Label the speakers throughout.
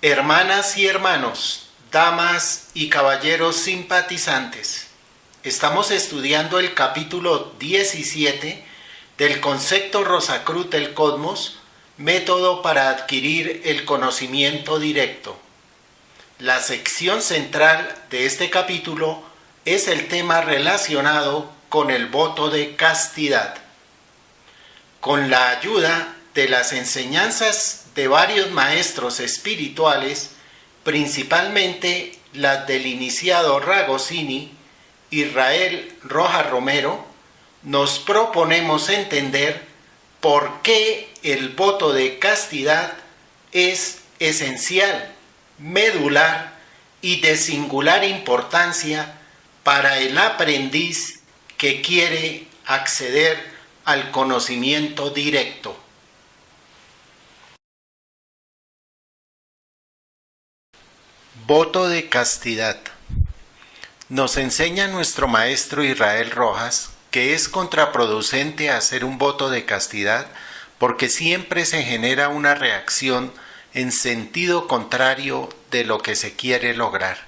Speaker 1: Hermanas y hermanos, damas y caballeros simpatizantes, estamos estudiando el capítulo 17 del concepto Rosacruz del Cosmos, método para adquirir el conocimiento directo. La sección central de este capítulo es el tema relacionado con el voto de castidad. Con la ayuda de las enseñanzas de varios maestros espirituales, principalmente las del iniciado Ragosini, Israel Rojas Romero, nos proponemos entender por qué el voto de castidad es esencial, medular y de singular importancia para el aprendiz que quiere acceder al conocimiento directo. Voto de castidad. Nos enseña nuestro maestro Israel Rojas que es contraproducente hacer un voto de castidad porque siempre se genera una reacción en sentido contrario de lo que se quiere lograr.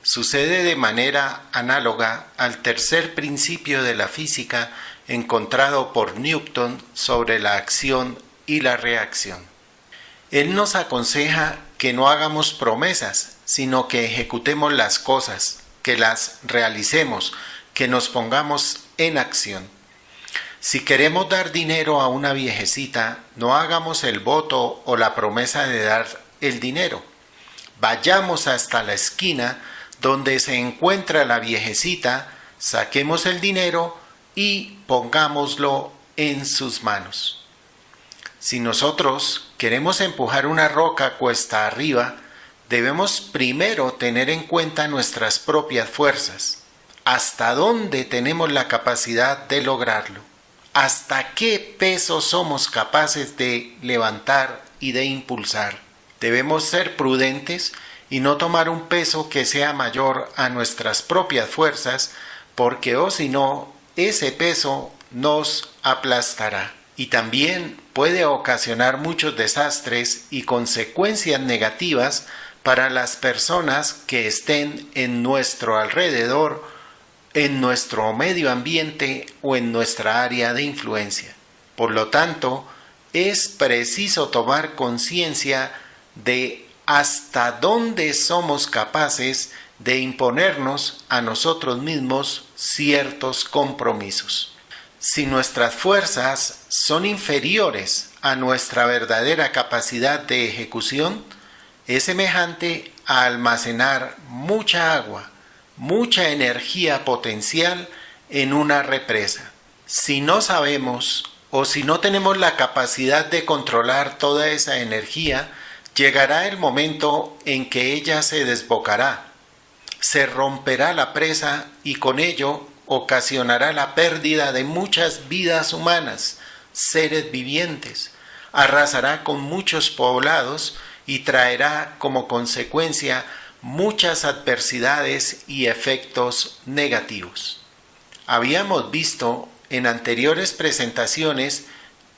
Speaker 1: Sucede de manera análoga al tercer principio de la física encontrado por Newton sobre la acción y la reacción. Él nos aconseja que no hagamos promesas, sino que ejecutemos las cosas, que las realicemos, que nos pongamos en acción. Si queremos dar dinero a una viejecita, no hagamos el voto o la promesa de dar el dinero. Vayamos hasta la esquina donde se encuentra la viejecita, saquemos el dinero y pongámoslo en sus manos. Si nosotros queremos empujar una roca cuesta arriba, debemos primero tener en cuenta nuestras propias fuerzas. ¿Hasta dónde tenemos la capacidad de lograrlo? ¿Hasta qué peso somos capaces de levantar y de impulsar? Debemos ser prudentes y no tomar un peso que sea mayor a nuestras propias fuerzas, porque o si no, ese peso nos aplastará. Y también puede ocasionar muchos desastres y consecuencias negativas para las personas que estén en nuestro alrededor, en nuestro medio ambiente o en nuestra área de influencia. Por lo tanto, es preciso tomar conciencia de hasta dónde somos capaces de imponernos a nosotros mismos ciertos compromisos. Si nuestras fuerzas son inferiores a nuestra verdadera capacidad de ejecución, es semejante a almacenar mucha agua, mucha energía potencial en una represa. Si no sabemos o si no tenemos la capacidad de controlar toda esa energía, llegará el momento en que ella se desbocará, se romperá la presa y con ello ocasionará la pérdida de muchas vidas humanas, seres vivientes, arrasará con muchos poblados y traerá como consecuencia muchas adversidades y efectos negativos. Habíamos visto en anteriores presentaciones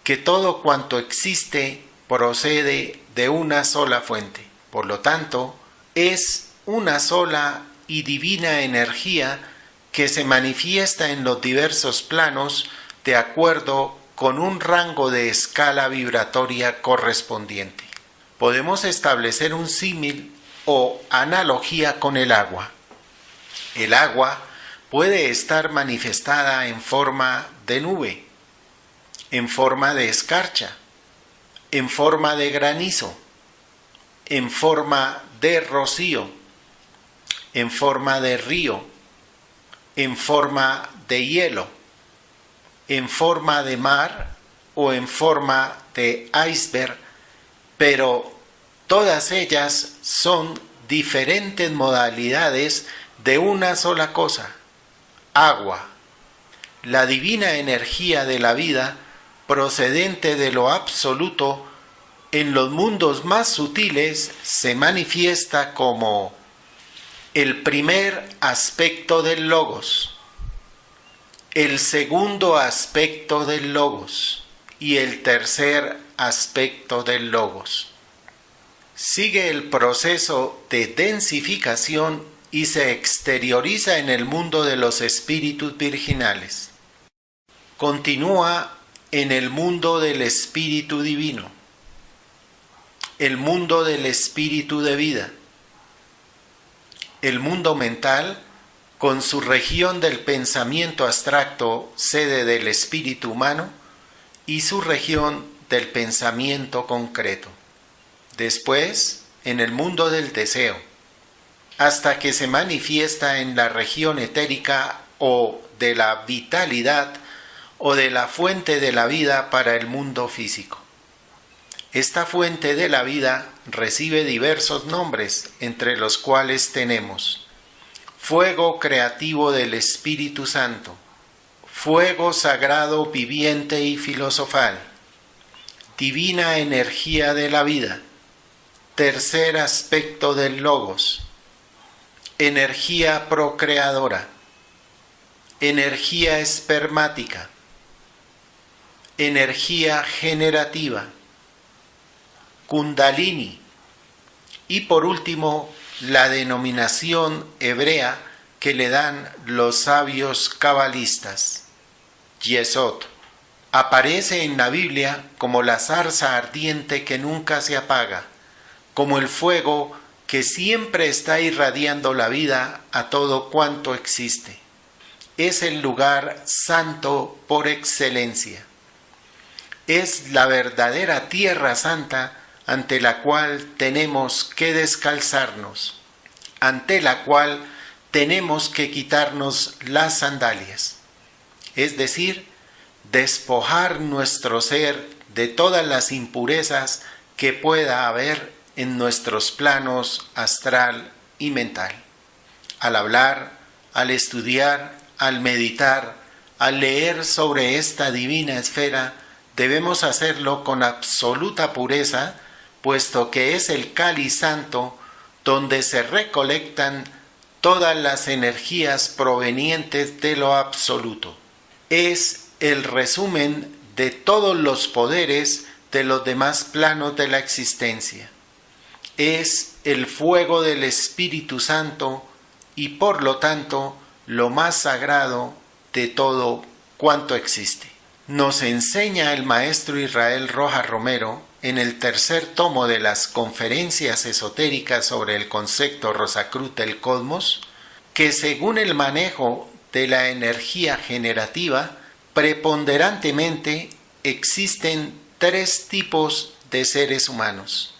Speaker 1: que todo cuanto existe procede de una sola fuente. Por lo tanto, es una sola y divina energía que se manifiesta en los diversos planos de acuerdo con un rango de escala vibratoria correspondiente. Podemos establecer un símil o analogía con el agua. El agua puede estar manifestada en forma de nube, en forma de escarcha, en forma de granizo, en forma de rocío, en forma de río, en forma de hielo, en forma de mar o en forma de iceberg, pero todas ellas son diferentes modalidades de una sola cosa, agua, la divina energía de la vida procedente de lo absoluto. En los mundos más sutiles se manifiesta como el primer aspecto del logos, el segundo aspecto del logos y el tercer aspecto del logos. Sigue el proceso de densificación y se exterioriza en el mundo de los espíritus virginales. Continúa en el mundo del espíritu divino, el mundo del espíritu de vida, el mundo mental con su región del pensamiento abstracto, sede del espíritu humano, y su región del pensamiento concreto. Después, en el mundo del deseo, hasta que se manifiesta en la región etérica o de la vitalidad o de la fuente de la vida para el mundo físico. Esta fuente de la vida recibe diversos nombres, entre los cuales tenemos fuego creativo del Espíritu Santo, fuego sagrado viviente y filosofal, divina energía de la vida, tercer aspecto del Logos, energía procreadora, energía espermática, energía generativa, Kundalini y por último la denominación hebrea que le dan los sabios cabalistas, Yesod. Aparece en la Biblia como la zarza ardiente que nunca se apaga, como el fuego que siempre está irradiando la vida a todo cuanto existe. Es el lugar santo por excelencia. Es la verdadera tierra santa ante la cual tenemos que descalzarnos, ante la cual tenemos que quitarnos las sandalias, es decir, despojar nuestro ser de todas las impurezas que pueda haber en nuestros planos astral y mental. Al hablar, al estudiar, al meditar, al leer sobre esta divina esfera, debemos hacerlo con absoluta pureza, puesto que es el cáliz santo donde se recolectan todas las energías provenientes de lo absoluto. Es el resumen de todos los poderes de los demás planos de la existencia. Es el fuego del Espíritu Santo y por lo tanto lo más sagrado de todo cuanto existe. Nos enseña el maestro Israel Rojas Romero en el tercer tomo de las Conferencias Esotéricas sobre el concepto Rosacruz del Cosmos, que según el manejo de la energía generativa, preponderantemente existen tres tipos de seres humanos.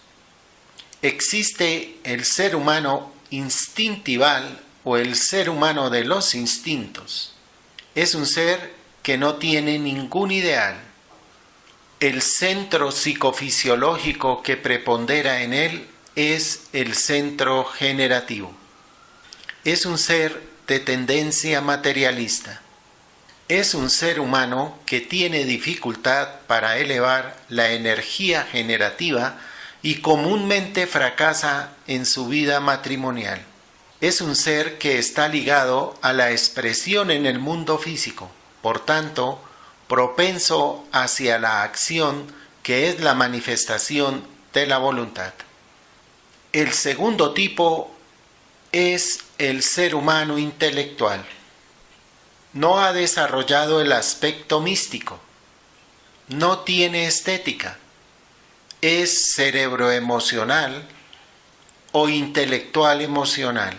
Speaker 1: Existe el ser humano instintival o el ser humano de los instintos. Es un ser que no tiene ningún ideal. El centro psicofisiológico que prepondera en él es el centro generativo. Es un ser de tendencia materialista. Es un ser humano que tiene dificultad para elevar la energía generativa y comúnmente fracasa en su vida matrimonial. Es un ser que está ligado a la expresión en el mundo físico, por tanto, propenso hacia la acción que es la manifestación de la voluntad. El segundo tipo es el ser humano intelectual. No ha desarrollado el aspecto místico, no tiene estética, es cerebroemocional o intelectual emocional.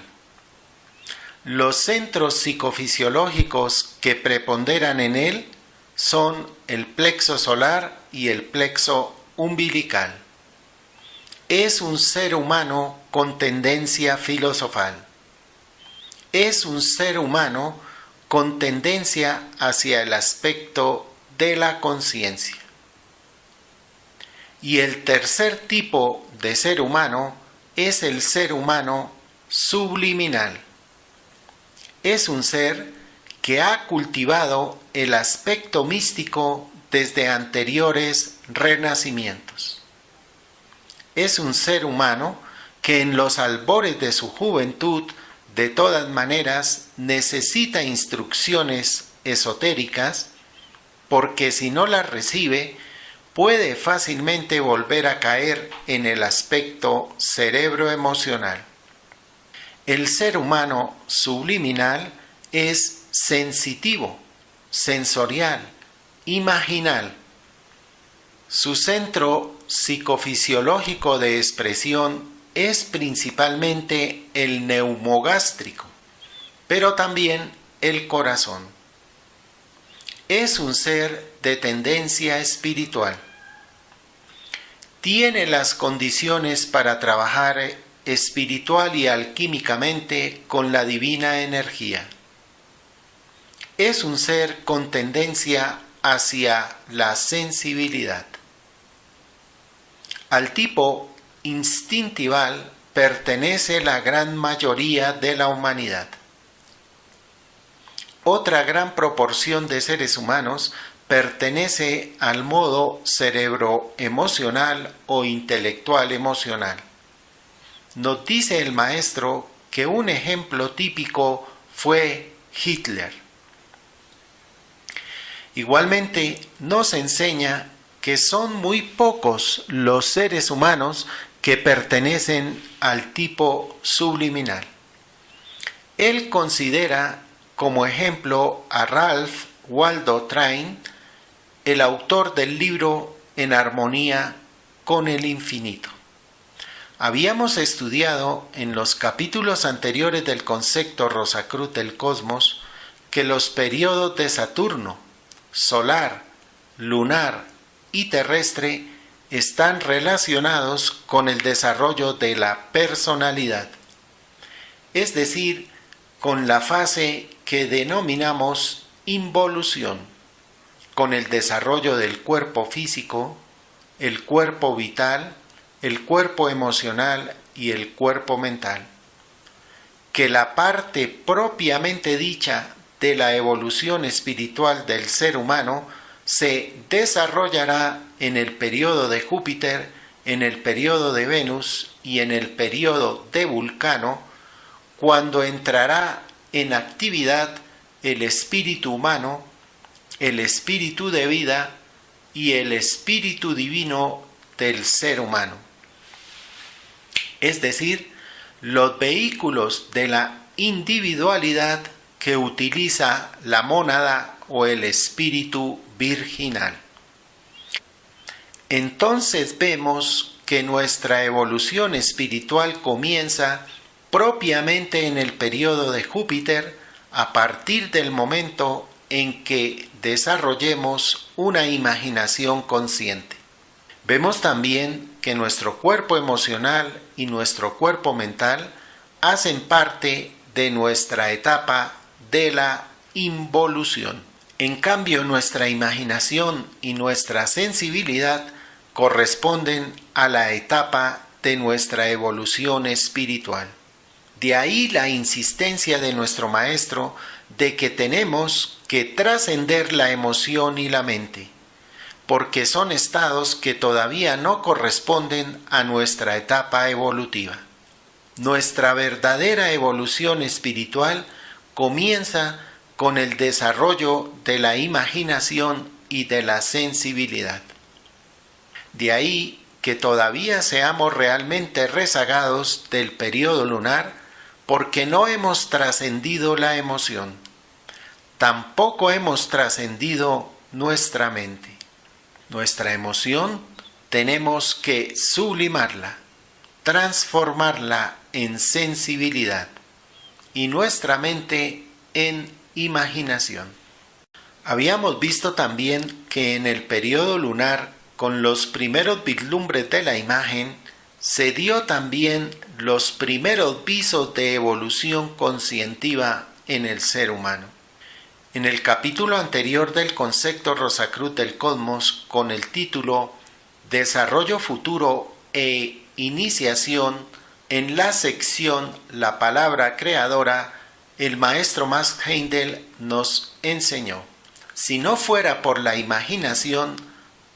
Speaker 1: Los centros psicofisiológicos que preponderan en él son el plexo solar y el plexo umbilical. Es un ser humano con tendencia filosofal. Es un ser humano con tendencia hacia el aspecto de la conciencia. Y el tercer tipo de ser humano es el ser humano subliminal. Es un ser que ha cultivado el aspecto místico desde anteriores renacimientos. Es un ser humano que en los albores de su juventud, de todas maneras, necesita instrucciones esotéricas, porque si no las recibe, puede fácilmente volver a caer en el aspecto cerebro emocional. El ser humano subliminal es sensitivo, sensorial, imaginal. Su centro psicofisiológico de expresión es principalmente el neumogástrico, pero también el corazón. Es un ser de tendencia espiritual. Tiene las condiciones para trabajar espiritual y alquímicamente con la divina energía. Es un ser con tendencia hacia la sensibilidad. Al tipo instintival pertenece la gran mayoría de la humanidad. Otra gran proporción de seres humanos pertenece al modo cerebro-emocional o intelectual-emocional. Nos dice el maestro que un ejemplo típico fue Hitler. Igualmente nos enseña que son muy pocos los seres humanos que pertenecen al tipo subliminal. Él considera como ejemplo a Ralph Waldo Train, el autor del libro En armonía con el infinito. Habíamos estudiado en los capítulos anteriores del concepto Rosacruz del cosmos que los periodos de Saturno, solar, lunar y terrestre están relacionados con el desarrollo de la personalidad, es decir, con la fase que denominamos involución, con el desarrollo del cuerpo físico, el cuerpo vital, el cuerpo emocional y el cuerpo mental, que la parte propiamente dicha de la evolución espiritual del ser humano se desarrollará en el periodo de Júpiter, en el periodo de Venus y en el periodo de Vulcano, cuando entrará en actividad el espíritu humano, el espíritu de vida y el espíritu divino del ser humano. Es decir, los vehículos de la individualidad que utiliza la mónada o el espíritu virginal. Entonces vemos que nuestra evolución espiritual comienza propiamente en el periodo de Júpiter a partir del momento en que desarrollemos una imaginación consciente. Vemos también que nuestro cuerpo emocional y nuestro cuerpo mental hacen parte de nuestra etapa de la involución. En cambio, nuestra imaginación y nuestra sensibilidad corresponden a la etapa de nuestra evolución espiritual. De ahí la insistencia de nuestro maestro de que tenemos que trascender la emoción y la mente, porque son estados que todavía no corresponden a nuestra etapa evolutiva. Nuestra verdadera evolución espiritual comienza con el desarrollo de la imaginación y de la sensibilidad. De ahí que todavía seamos realmente rezagados del periodo lunar porque no hemos trascendido la emoción. Tampoco hemos trascendido nuestra mente. Nuestra emoción tenemos que sublimarla, transformarla en sensibilidad y nuestra mente en imaginación. Habíamos visto también que en el periodo lunar, con los primeros vislumbres de la imagen, se dio también los primeros visos de evolución conscientiva en el ser humano. En el capítulo anterior del concepto Rosacruz del cosmos, con el título Desarrollo futuro e iniciación, en la sección La palabra creadora, el maestro Max Heindel nos enseñó: si no fuera por la imaginación,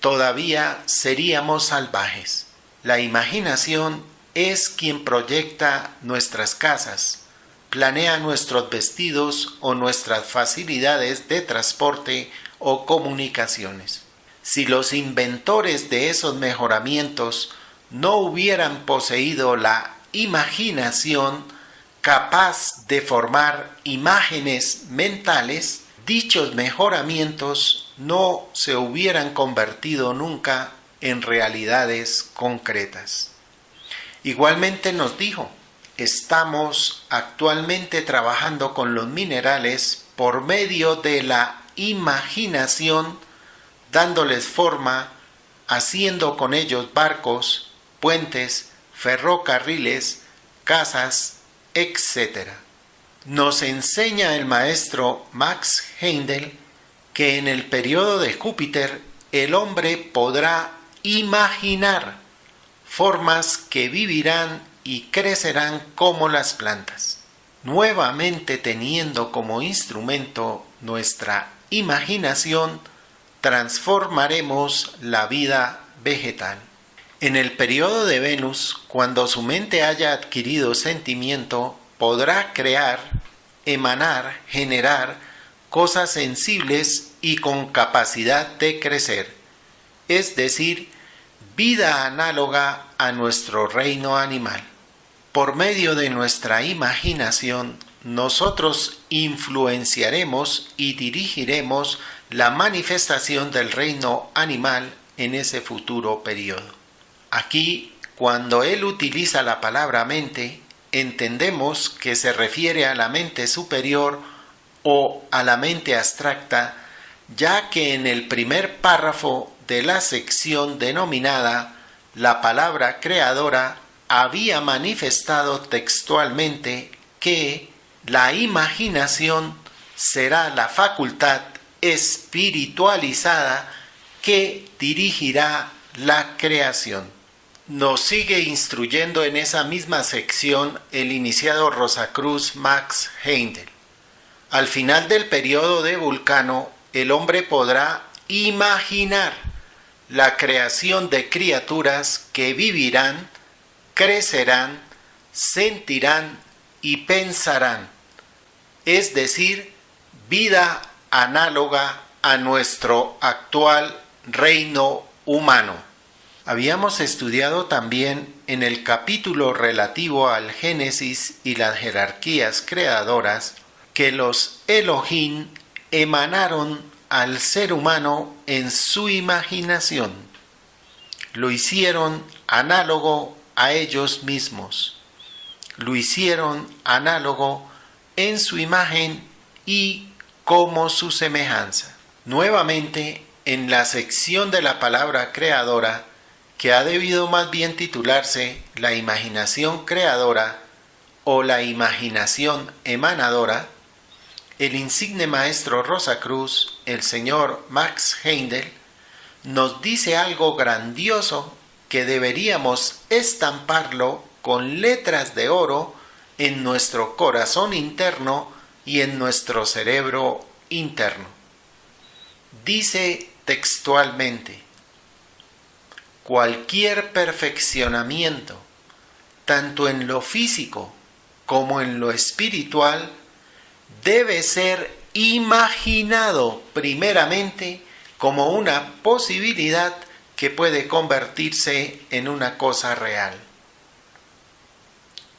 Speaker 1: todavía seríamos salvajes. La imaginación es quien proyecta nuestras casas, planea nuestros vestidos o nuestras facilidades de transporte o comunicaciones. si los inventores de esos mejoramientos no hubieran poseído la imaginación capaz de formar imágenes mentales, dichos mejoramientos no se hubieran convertido nunca en realidades concretas. Igualmente nos dijo, estamos actualmente trabajando con los minerales por medio de la imaginación, dándoles forma, haciendo con ellos barcos, puentes, ferrocarriles, casas, etc. Nos enseña el maestro Max Heindel que en el periodo de Júpiter el hombre podrá imaginar formas que vivirán y crecerán como las plantas. Nuevamente teniendo como instrumento nuestra imaginación, transformaremos la vida vegetal. En el periodo de Venus, cuando su mente haya adquirido sentimiento, podrá crear, emanar, generar cosas sensibles y con capacidad de crecer, es decir, vida análoga a nuestro reino animal. Por medio de nuestra imaginación, nosotros influenciaremos y dirigiremos la manifestación del reino animal en ese futuro periodo. Aquí, cuando él utiliza la palabra mente, entendemos que se refiere a la mente superior o a la mente abstracta, ya que en el primer párrafo de la sección denominada la palabra creadora había manifestado textualmente que la imaginación será la facultad espiritualizada que dirigirá la creación. Nos sigue instruyendo en esa misma sección el iniciado Rosacruz Max Heindel. Al final del periodo de Vulcano, el hombre podrá imaginar la creación de criaturas que vivirán, crecerán, sentirán y pensarán, es decir, vida análoga a nuestro actual reino humano. Habíamos estudiado también en el capítulo relativo al Génesis y las jerarquías creadoras que los Elohim emanaron al ser humano en su imaginación. Lo hicieron análogo a ellos mismos. Lo hicieron análogo en su imagen y como su semejanza. Nuevamente, en la sección de la palabra creadora, que ha debido más bien titularse la imaginación creadora o la imaginación emanadora, el insigne maestro Rosacruz, el señor Max Heindel, nos dice algo grandioso que deberíamos estamparlo con letras de oro en nuestro corazón interno y en nuestro cerebro interno. Dice textualmente: cualquier perfeccionamiento, tanto en lo físico como en lo espiritual, debe ser imaginado primeramente como una posibilidad que puede convertirse en una cosa real.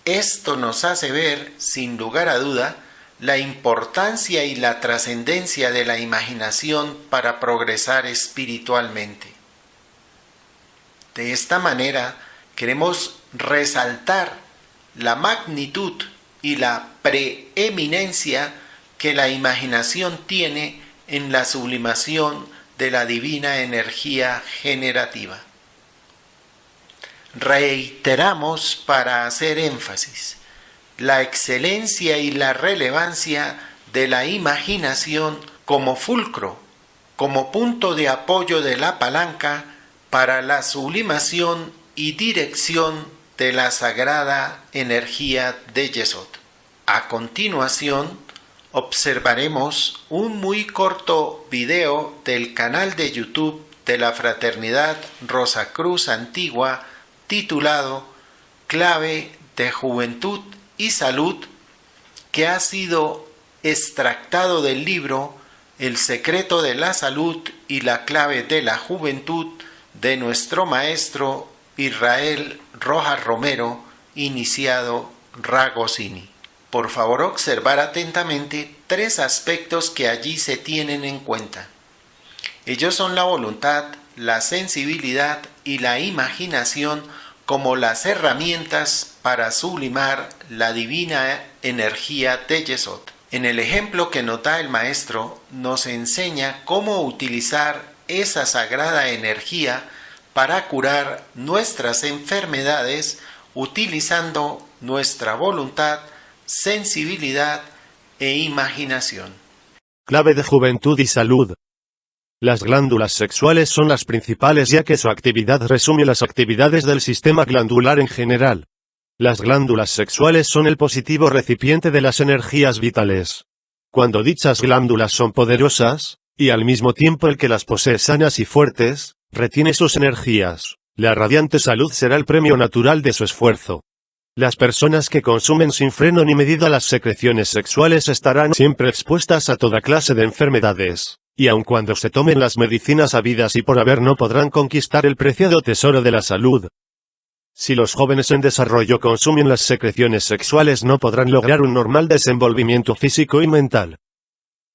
Speaker 1: Esto nos hace ver, sin lugar a duda, la importancia y la trascendencia de la imaginación para progresar espiritualmente. De esta manera, queremos resaltar la magnitud y la preeminencia que la imaginación tiene en la sublimación de la divina energía generativa. Reiteramos para hacer énfasis la excelencia y la relevancia de la imaginación como fulcro, como punto de apoyo de la palanca para la sublimación y dirección de la sagrada energía de Yesod. A continuación, observaremos un muy corto video del canal de YouTube de la Fraternidad Rosacruz Antigua titulado Clave de Juventud y Salud, que ha sido extractado del libro El secreto de la salud y la clave de la juventud de nuestro maestro Israel Rojas Romero, iniciado Ragosini. Por favor, observar atentamente 3 aspectos que allí se tienen en cuenta. Ellos son la voluntad, la sensibilidad y la imaginación como las herramientas para sublimar la divina energía de Yesod. En el ejemplo que nos da el maestro, nos enseña cómo utilizar esa sagrada energía para curar nuestras enfermedades utilizando nuestra voluntad, sensibilidad e imaginación.
Speaker 2: Clave de juventud y salud. Las glándulas sexuales son las principales ya que su actividad resume las actividades del sistema glandular en general. Las glándulas sexuales son el positivo recipiente de las energías vitales. Cuando dichas glándulas son poderosas, y al mismo tiempo el que las posee sanas y fuertes, retiene sus energías, la radiante salud será el premio natural de su esfuerzo. Las personas que consumen sin freno ni medida las secreciones sexuales estarán siempre expuestas a toda clase de enfermedades, y aun cuando se tomen las medicinas habidas y por haber no podrán conquistar el preciado tesoro de la salud. Si los jóvenes en desarrollo consumen las secreciones sexuales no podrán lograr un normal desenvolvimiento físico y mental.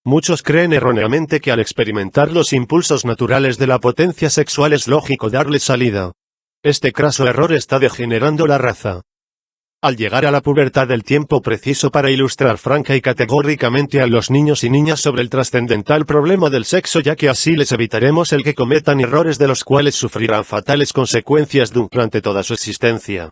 Speaker 2: Muchos creen erróneamente que al experimentar los impulsos naturales de la potencia sexual es lógico darles salida. Este craso error está degenerando la raza. Al llegar a la pubertad el tiempo preciso para ilustrar franca y categóricamente a los niños y niñas sobre el trascendental problema del sexo ya que así les evitaremos el que cometan errores de los cuales sufrirán fatales consecuencias durante toda su existencia.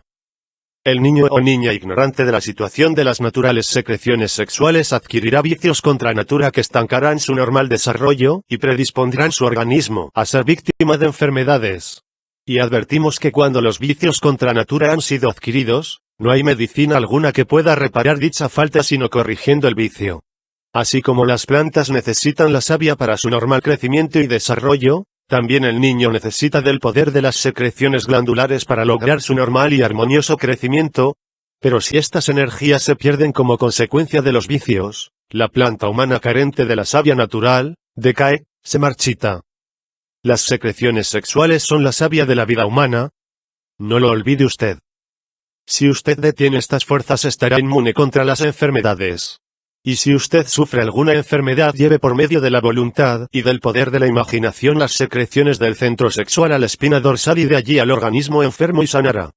Speaker 2: El niño o niña ignorante de la situación de las naturales secreciones sexuales adquirirá vicios contra natura que estancarán su normal desarrollo y predispondrán su organismo a ser víctima de enfermedades. Y advertimos que cuando los vicios contra natura han sido adquiridos, no hay medicina alguna que pueda reparar dicha falta sino corrigiendo el vicio. Así como las plantas necesitan la savia para su normal crecimiento y desarrollo, también el niño necesita del poder de las secreciones glandulares para lograr su normal y armonioso crecimiento, pero si estas energías se pierden como consecuencia de los vicios, la planta humana carente de la savia natural, decae, se marchita. Las secreciones sexuales son la savia de la vida humana. No lo olvide usted. Si usted detiene estas fuerzas estará inmune contra las enfermedades. Y si usted sufre alguna enfermedad lleve por medio de la voluntad y del poder de la imaginación las secreciones del centro sexual a la espina dorsal y de allí al organismo enfermo y sanará.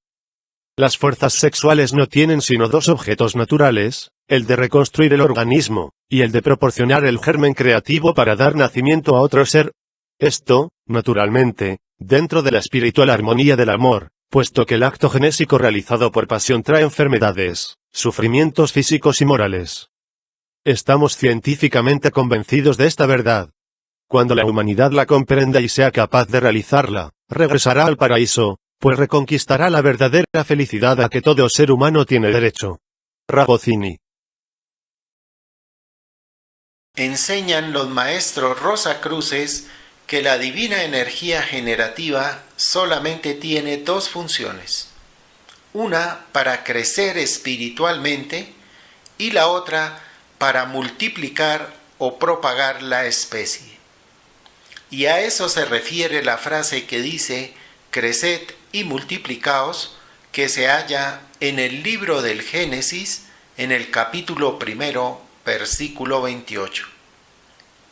Speaker 2: Las fuerzas sexuales no tienen sino 2 objetos naturales, el de reconstruir el organismo, y el de proporcionar el germen creativo para dar nacimiento a otro ser. Esto, naturalmente, dentro de la espiritual armonía del amor, puesto que el acto genésico realizado por pasión trae enfermedades, sufrimientos físicos y morales. Estamos científicamente convencidos de esta verdad. Cuando la humanidad la comprenda y sea capaz de realizarla, regresará al paraíso, pues reconquistará la verdadera felicidad a que todo ser humano tiene derecho. Ragosini.
Speaker 1: Enseñan los maestros Rosacruces que la divina energía generativa solamente tiene 2 funciones. Una para crecer espiritualmente y la otra para multiplicar o propagar la especie. Y a eso se refiere la frase que dice, creced y multiplicaos, que se halla en el libro del Génesis, en el capítulo 1, versículo 28.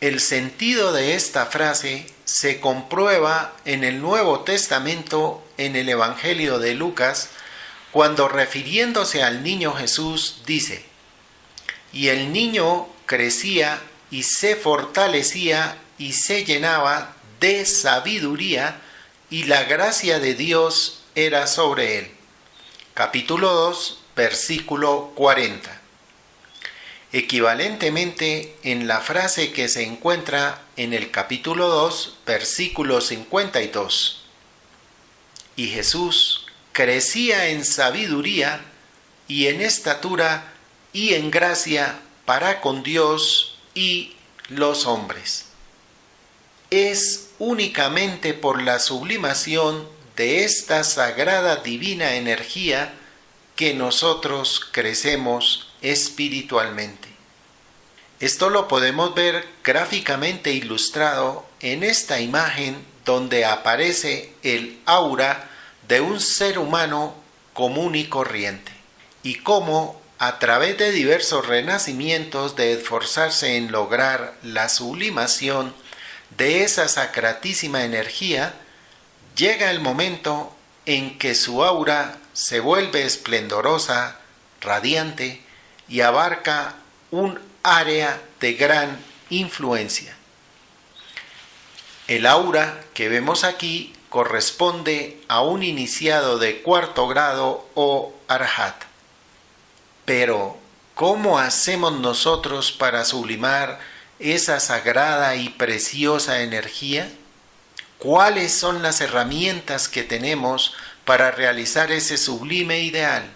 Speaker 1: El sentido de esta frase se comprueba en el Nuevo Testamento, en el Evangelio de Lucas, cuando refiriéndose al niño Jesús dice, y el niño crecía y se fortalecía y se llenaba de sabiduría y la gracia de Dios era sobre él. Capítulo 2, versículo 40. Equivalentemente, en la frase que se encuentra en el capítulo 2, versículo 52. Y Jesús crecía en sabiduría y en estatura y en gracia para con Dios y los hombres. Es únicamente por la sublimación de esta sagrada divina energía que nosotros crecemos espiritualmente. Esto lo podemos ver gráficamente ilustrado en esta imagen donde aparece el aura de un ser humano común y corriente, y cómo a través de diversos renacimientos de esforzarse en lograr la sublimación de esa sacratísima energía, llega el momento en que su aura se vuelve esplendorosa, radiante y abarca un área de gran influencia. El aura que vemos aquí corresponde a un iniciado de cuarto grado o arhat. Pero, ¿cómo hacemos nosotros para sublimar esa sagrada y preciosa energía? ¿Cuáles son las herramientas que tenemos para realizar ese sublime ideal,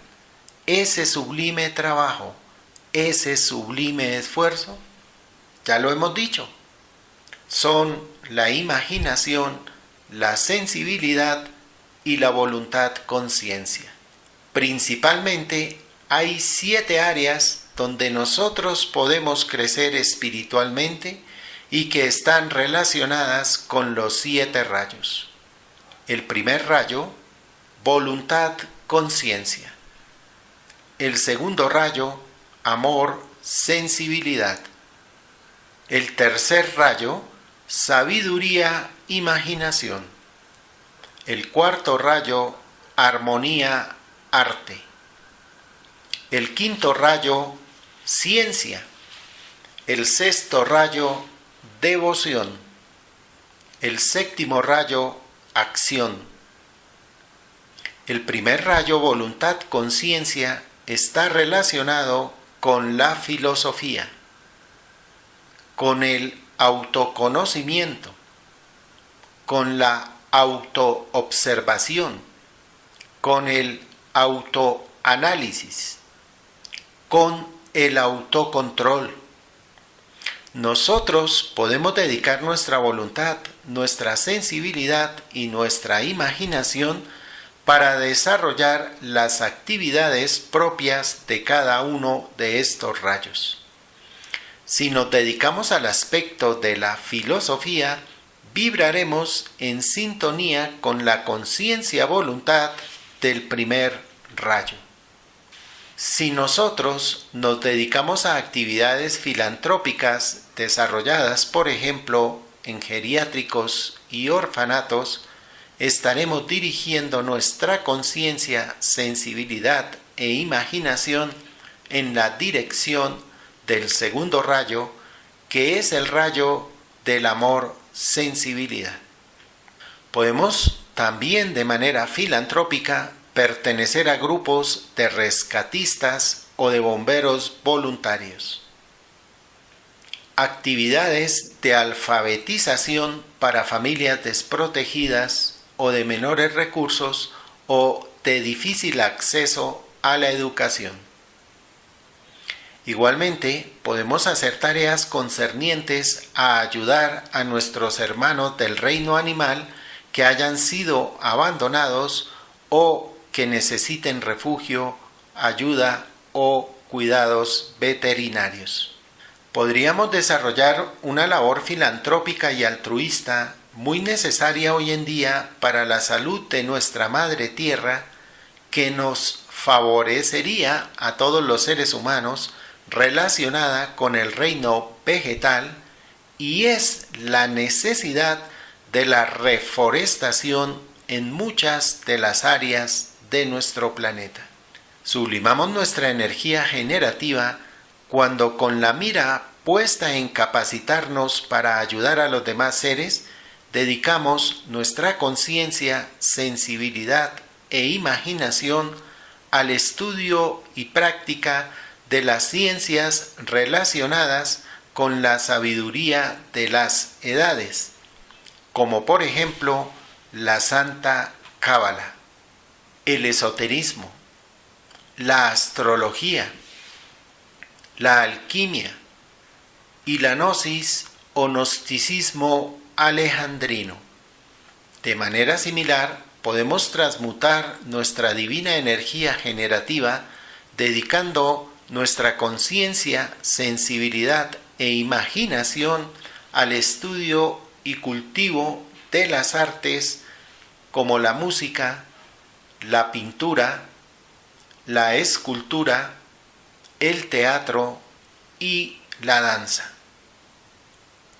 Speaker 1: ese sublime trabajo, ese sublime esfuerzo? Ya lo hemos dicho. Son la imaginación, la sensibilidad y la voluntad conciencia. Principalmente hay 7 áreas donde nosotros podemos crecer espiritualmente y que están relacionadas con los 7 rayos. El primer rayo, voluntad, conciencia. El segundo rayo, amor, sensibilidad. El tercer rayo, sabiduría, imaginación. El cuarto rayo, armonía, arte. El quinto rayo, ciencia. El sexto rayo, devoción. El séptimo rayo, acción. El primer rayo, voluntad, conciencia, está relacionado con la filosofía, con el autoconocimiento, con la autoobservación, con el autoanálisis, con el autocontrol. Nosotros podemos dedicar nuestra voluntad, nuestra sensibilidad y nuestra imaginación para desarrollar las actividades propias de cada uno de estos rayos. Si nos dedicamos al aspecto de la filosofía, vibraremos en sintonía con la conciencia voluntad del primer rayo. Si nosotros nos dedicamos a actividades filantrópicas desarrolladas, por ejemplo, en geriátricos y orfanatos, estaremos dirigiendo nuestra conciencia, sensibilidad e imaginación en la dirección del segundo rayo, que es el rayo del amor, sensibilidad. Podemos también de manera filantrópica pertenecer a grupos de rescatistas o de bomberos voluntarios. Actividades de alfabetización para familias desprotegidas o de menores recursos o de difícil acceso a la educación. Igualmente, podemos hacer tareas concernientes a ayudar a nuestros hermanos del reino animal que hayan sido abandonados o que necesiten refugio, ayuda o cuidados veterinarios. Podríamos desarrollar una labor filantrópica y altruista muy necesaria hoy en día para la salud de nuestra madre tierra, que nos favorecería a todos los seres humanos, relacionada con el reino vegetal, y es la necesidad de la reforestación en muchas de las áreas de nuestro planeta. Sublimamos nuestra energía generativa cuando, con la mira puesta en capacitarnos para ayudar a los demás seres, dedicamos nuestra conciencia, sensibilidad e imaginación al estudio y práctica de las ciencias relacionadas con la sabiduría de las edades, como por ejemplo la Santa Cábala, el esoterismo, la astrología, la alquimia y la gnosis o gnosticismo alejandrino. De manera similar, podemos transmutar nuestra divina energía generativa dedicando nuestra conciencia, sensibilidad e imaginación al estudio y cultivo de las artes como la música, la pintura, la escultura, el teatro y la danza.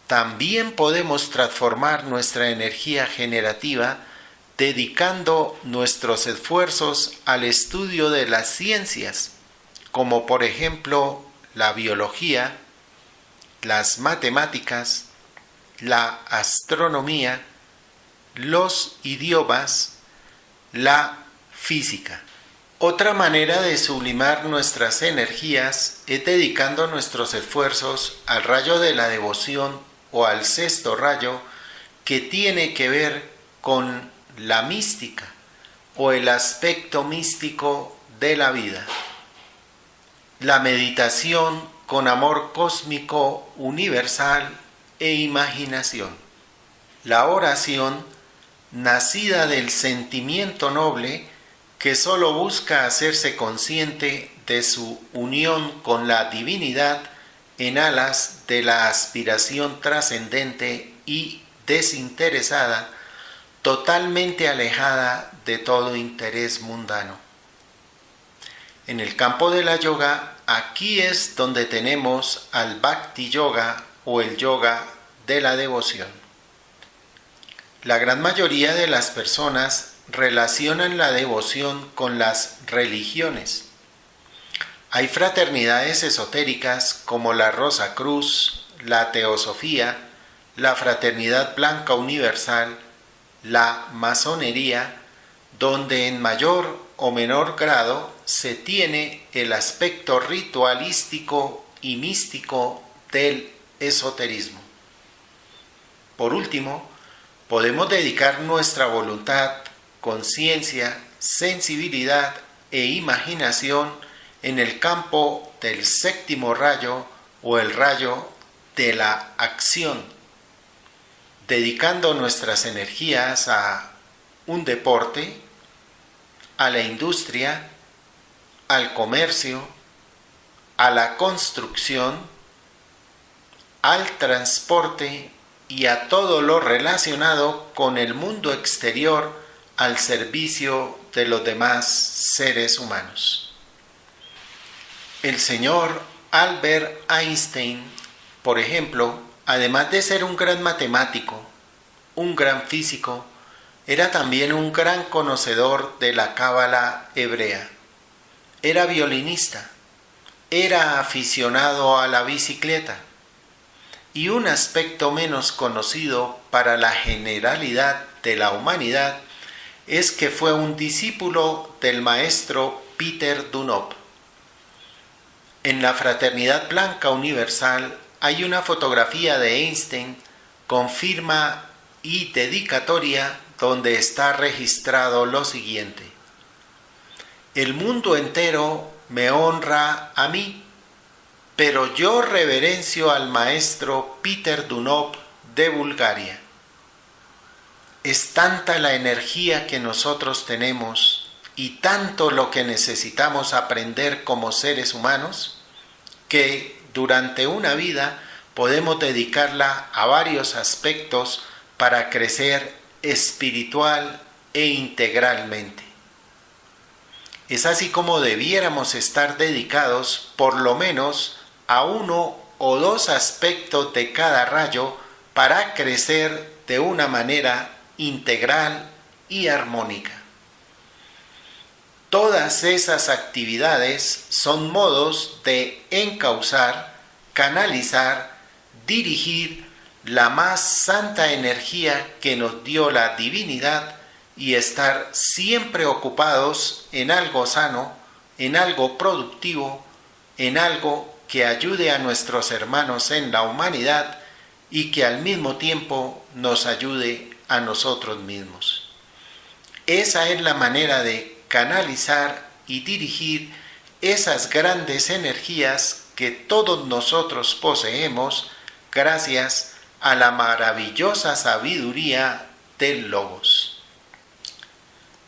Speaker 1: También podemos transformar nuestra energía generativa dedicando nuestros esfuerzos al estudio de las ciencias, como por ejemplo la biología, las matemáticas, la astronomía, los idiomas, la física. Otra manera de sublimar nuestras energías es dedicando nuestros esfuerzos al rayo de la devoción o al sexto rayo, que tiene que ver con la mística o el aspecto místico de la vida. La meditación con amor cósmico universal e imaginación. La oración, nacida del sentimiento noble que solo busca hacerse consciente de su unión con la divinidad en alas de la aspiración trascendente y desinteresada, totalmente alejada de todo interés mundano. En el campo de la yoga, aquí es donde tenemos al Bhakti Yoga o el yoga de la devoción. La gran mayoría de las personas relacionan la devoción con las religiones. Hay fraternidades esotéricas como la Rosa Cruz, la Teosofía, la Fraternidad Blanca Universal, la Masonería, donde en mayor o menor grado se tiene el aspecto ritualístico y místico del esoterismo. Por último, podemos dedicar nuestra voluntad, conciencia, sensibilidad e imaginación en el campo del séptimo rayo o el rayo de la acción, dedicando nuestras energías a un deporte, a la industria, al comercio, a la construcción, al transporte y a todo lo relacionado con el mundo exterior al servicio de los demás seres humanos. El señor Albert Einstein, por ejemplo, además de ser un gran matemático, un gran físico, era también un gran conocedor de la cábala hebrea. Era violinista, era aficionado a la bicicleta y un aspecto menos conocido para la generalidad de la humanidad es que fue un discípulo del maestro Peter Dunlop. En la Fraternidad Blanca Universal hay una fotografía de Einstein con firma y dedicatoria donde está registrado lo siguiente: el mundo entero me honra a mí, pero yo reverencio al maestro Peter Dunlop de Bulgaria. Es tanta la energía que nosotros tenemos y tanto lo que necesitamos aprender como seres humanos, que durante una vida podemos dedicarla a varios aspectos para crecer espiritual e integralmente. Es así como debiéramos estar dedicados por lo menos a uno o dos aspectos de cada rayo para crecer de una manera integral y armónica. Todas esas actividades son modos de encauzar, canalizar, dirigir la más santa energía que nos dio la divinidad y estar siempre ocupados en algo sano, en algo productivo, en algo que ayude a nuestros hermanos en la humanidad y que al mismo tiempo nos ayude a nosotros mismos. Esa es la manera de canalizar y dirigir esas grandes energías que todos nosotros poseemos gracias a la maravillosa sabiduría del Logos.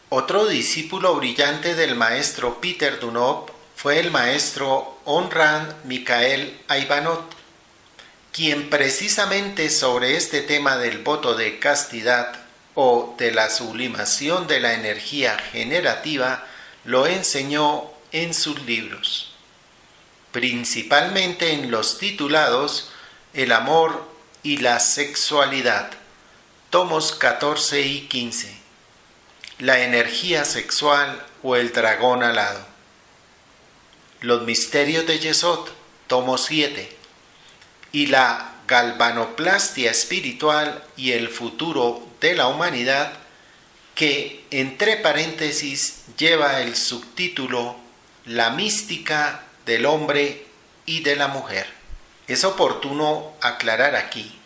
Speaker 1: Otro discípulo brillante del maestro Peter Dunlop fue el maestro Honrad Mikhael Ivanov. quien precisamente sobre este tema del voto de castidad o de la sublimación de la energía generativa lo enseñó en sus libros, principalmente en los titulados El amor y la sexualidad, tomos 14 y 15, la energía sexual o el dragón alado, los misterios de Yesod, tomo 7, y la galvanoplastia espiritual y el futuro de la humanidad, que entre paréntesis lleva el subtítulo La mística del hombre y de la mujer. Es oportuno aclarar aquí,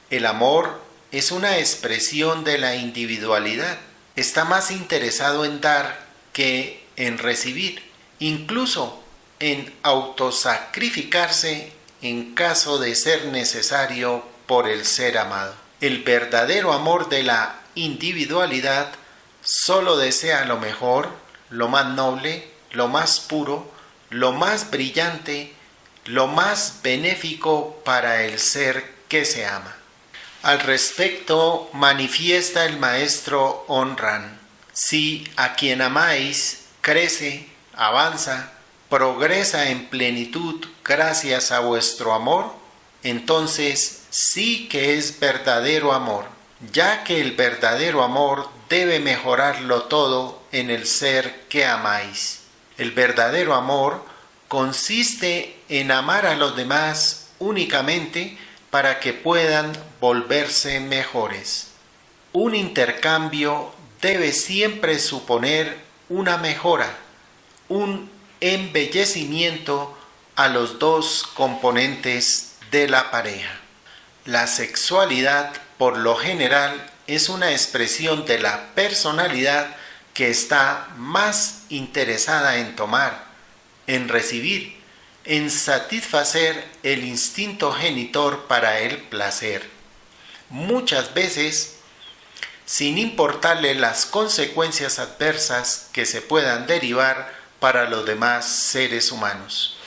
Speaker 1: el amor es una expresión de la individualidad, está más interesado en dar que en recibir, incluso en autosacrificarse en caso de ser necesario por el ser amado. El verdadero amor de la individualidad solo desea lo mejor, lo más noble, lo más puro, lo más brillante, lo más benéfico para el ser que se ama. Al respecto manifiesta el maestro Onran: si a quien amáis crece, avanza, progresa en plenitud gracias a vuestro amor, entonces sí que es verdadero amor, ya que el verdadero amor debe mejorarlo todo en el ser que amáis. El verdadero amor consiste en amar a los demás únicamente para que puedan volverse mejores. Un intercambio debe siempre suponer una mejora, un embellecimiento a los dos componentes de la pareja. La sexualidad, por lo general, es una expresión de la personalidad que está más interesada en tomar, en recibir, en satisfacer el instinto genitor para el placer. Muchas veces, sin importarle las consecuencias adversas que se puedan derivar para los demás seres humanos.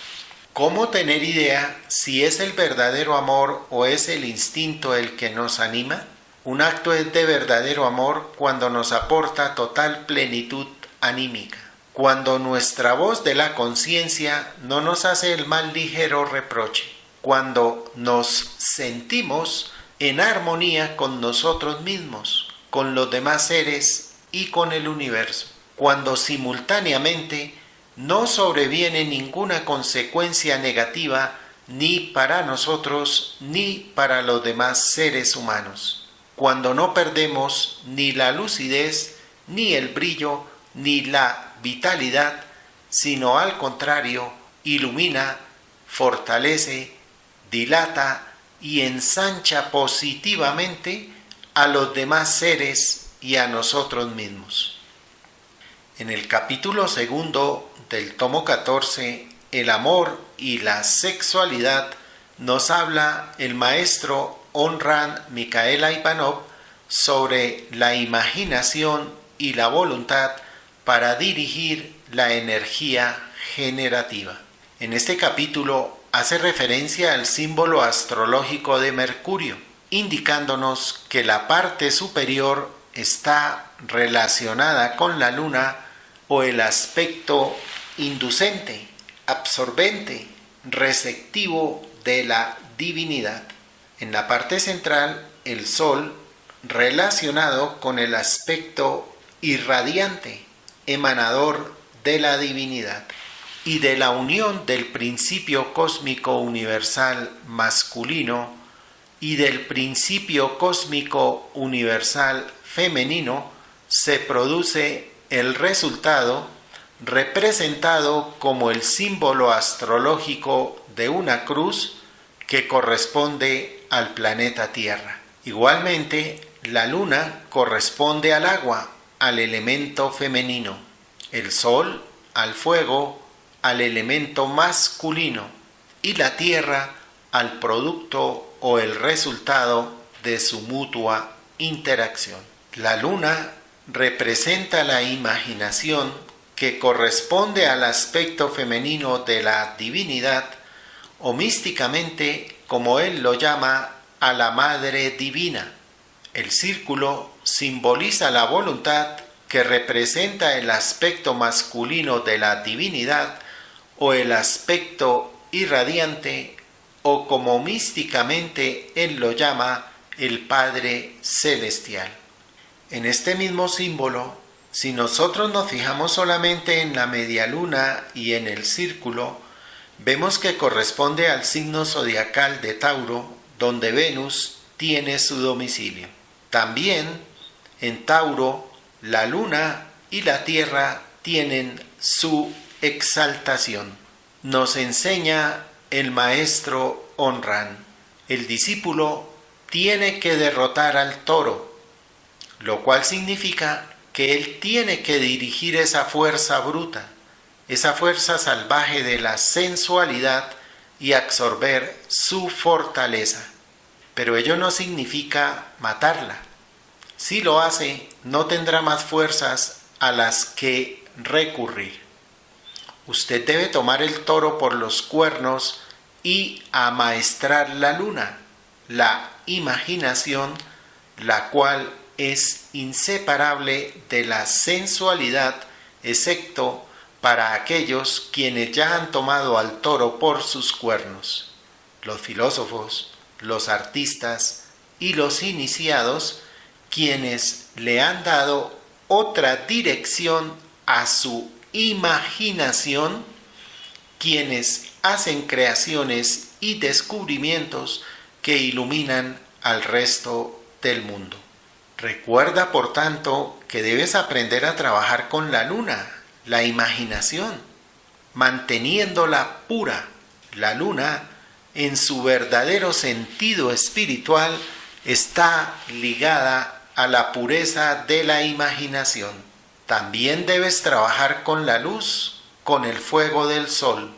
Speaker 1: ¿Cómo tener idea si es el verdadero amor o es el instinto el que nos anima? Un acto es de verdadero amor cuando nos aporta total plenitud anímica, cuando nuestra voz de la conciencia no nos hace el más ligero reproche, cuando nos sentimos en armonía con nosotros mismos, con los demás seres y con el universo, cuando simultáneamente no sobreviene ninguna consecuencia negativa ni para nosotros ni para los demás seres humanos, cuando no perdemos ni la lucidez, ni el brillo, ni la vitalidad, sino al contrario, ilumina, fortalece, dilata y ensancha positivamente a los demás seres y a nosotros mismos. En el capítulo 2 del tomo 14, El amor y la sexualidad, nos habla el maestro Onran Mikhaela Ivanov sobre la imaginación y la voluntad para dirigir la energía generativa. En este capítulo hace referencia al símbolo astrológico de Mercurio, indicándonos que la parte superior está relacionada con la luna o el aspecto inducente, absorbente, receptivo de la divinidad. En la parte central, el sol, relacionado con el aspecto irradiante, emanador de la divinidad y de la unión del principio cósmico universal masculino y del principio cósmico universal femenino, se produce el resultado representado como el símbolo astrológico de una cruz que corresponde al planeta Tierra. Igualmente, la luna corresponde al agua, al elemento femenino, el sol al fuego, al elemento masculino, y la tierra al producto o el resultado de su mutua interacción. La luna representa la imaginación, que corresponde al aspecto femenino de la divinidad, o místicamente como él lo llama, a la Madre Divina. El círculo simboliza la voluntad, que representa el aspecto masculino de la divinidad o el aspecto irradiante, o como místicamente él lo llama, el Padre Celestial. En este mismo símbolo, si nosotros nos fijamos solamente en la media luna y en el círculo, vemos que corresponde al signo zodiacal de Tauro, donde Venus tiene su domicilio. También en Tauro, la luna y la tierra tienen su exaltación. Nos enseña el maestro Honran: el discípulo tiene que derrotar al toro, lo cual significa que él tiene que dirigir esa fuerza bruta, esa fuerza salvaje de la sensualidad, y absorber su fortaleza. Pero ello no significa matarla. Si lo hace, no tendrá más fuerzas a las que recurrir. Usted debe tomar el toro por los cuernos y amaestrar la luna, la imaginación, la cual es inseparable de la sensualidad, excepto para aquellos quienes ya han tomado al toro por sus cuernos. Los filósofos, los artistas y los iniciados, quienes le han dado otra dirección a su imaginación, quienes hacen creaciones y descubrimientos que iluminan al resto del mundo. Recuerda, por tanto, que debes aprender a trabajar con la luna, la imaginación, manteniéndola pura. La luna, en su verdadero sentido espiritual, está ligada a la pureza de la imaginación. También debes trabajar con la luz, con el fuego del sol,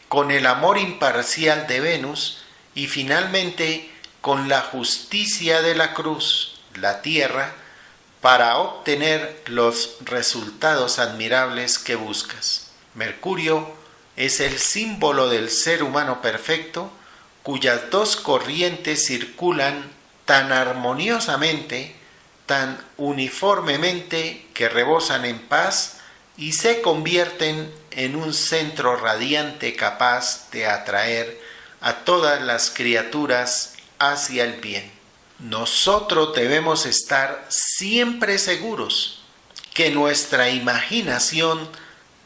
Speaker 1: con el amor imparcial de Venus y finalmente con la justicia de la cruz, la tierra, para obtener los resultados admirables que buscas. Mercurio es el símbolo del ser humano perfecto, cuyas dos corrientes circulan tan armoniosamente, tan uniformemente, que rebosan en paz y se convierten en un centro radiante capaz de atraer a todas las criaturas hacia el bien. Nosotros debemos estar siempre seguros que nuestra imaginación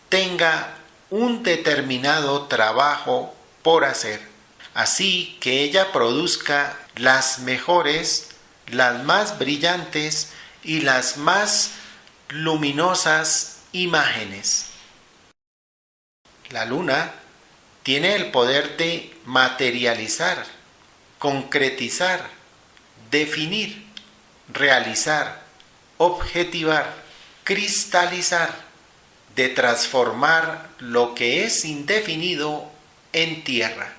Speaker 1: tenga un determinado trabajo por hacer, así que ella produzca las mejores, las más brillantes y las más luminosas imágenes. La luna tiene el poder de materializar, concretizar, definir, realizar, objetivar, cristalizar, de transformar lo que es indefinido en tierra.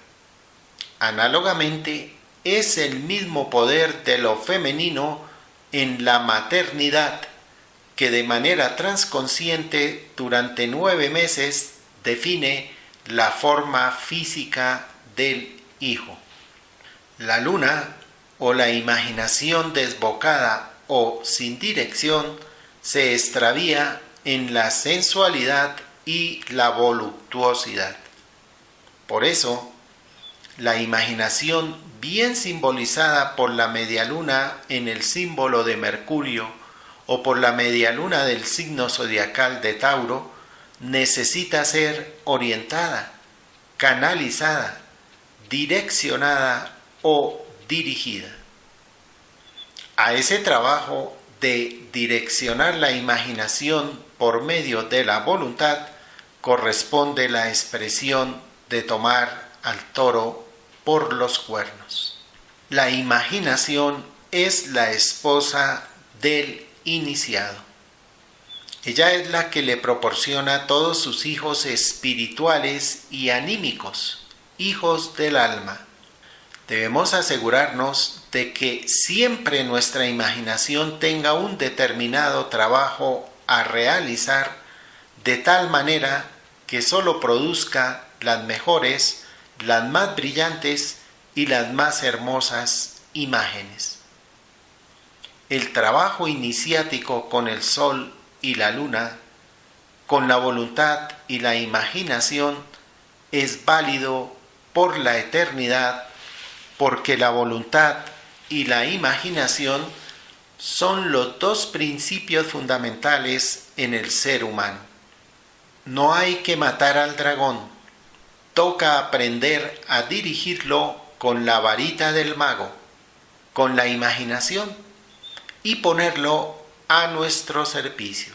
Speaker 1: Análogamente, es el mismo poder de lo femenino en la maternidad, que de manera transconsciente durante 9 meses define la forma física del hijo. La luna, o la imaginación desbocada o sin dirección, se extravía en la sensualidad y la voluptuosidad. Por eso, la imaginación, bien simbolizada por la medialuna en el símbolo de Mercurio o por la medialuna del signo zodiacal de Tauro, necesita ser orientada, canalizada, direccionada o dirigida. A ese trabajo de direccionar la imaginación por medio de la voluntad corresponde la expresión de tomar al toro por los cuernos. La imaginación es la esposa del iniciado. Ella es la que le proporciona a todos sus hijos espirituales y anímicos, hijos del alma. Debemos asegurarnos de que siempre nuestra imaginación tenga un determinado trabajo a realizar, de tal manera que solo produzca las mejores, las más brillantes y las más hermosas imágenes. El trabajo iniciático con el sol y la luna, con la voluntad y la imaginación, es válido por la eternidad, porque la voluntad y la imaginación son los dos principios fundamentales en el ser humano. No hay que matar al dragón, toca aprender a dirigirlo con la varita del mago, con la imaginación, y ponerlo a nuestro servicio.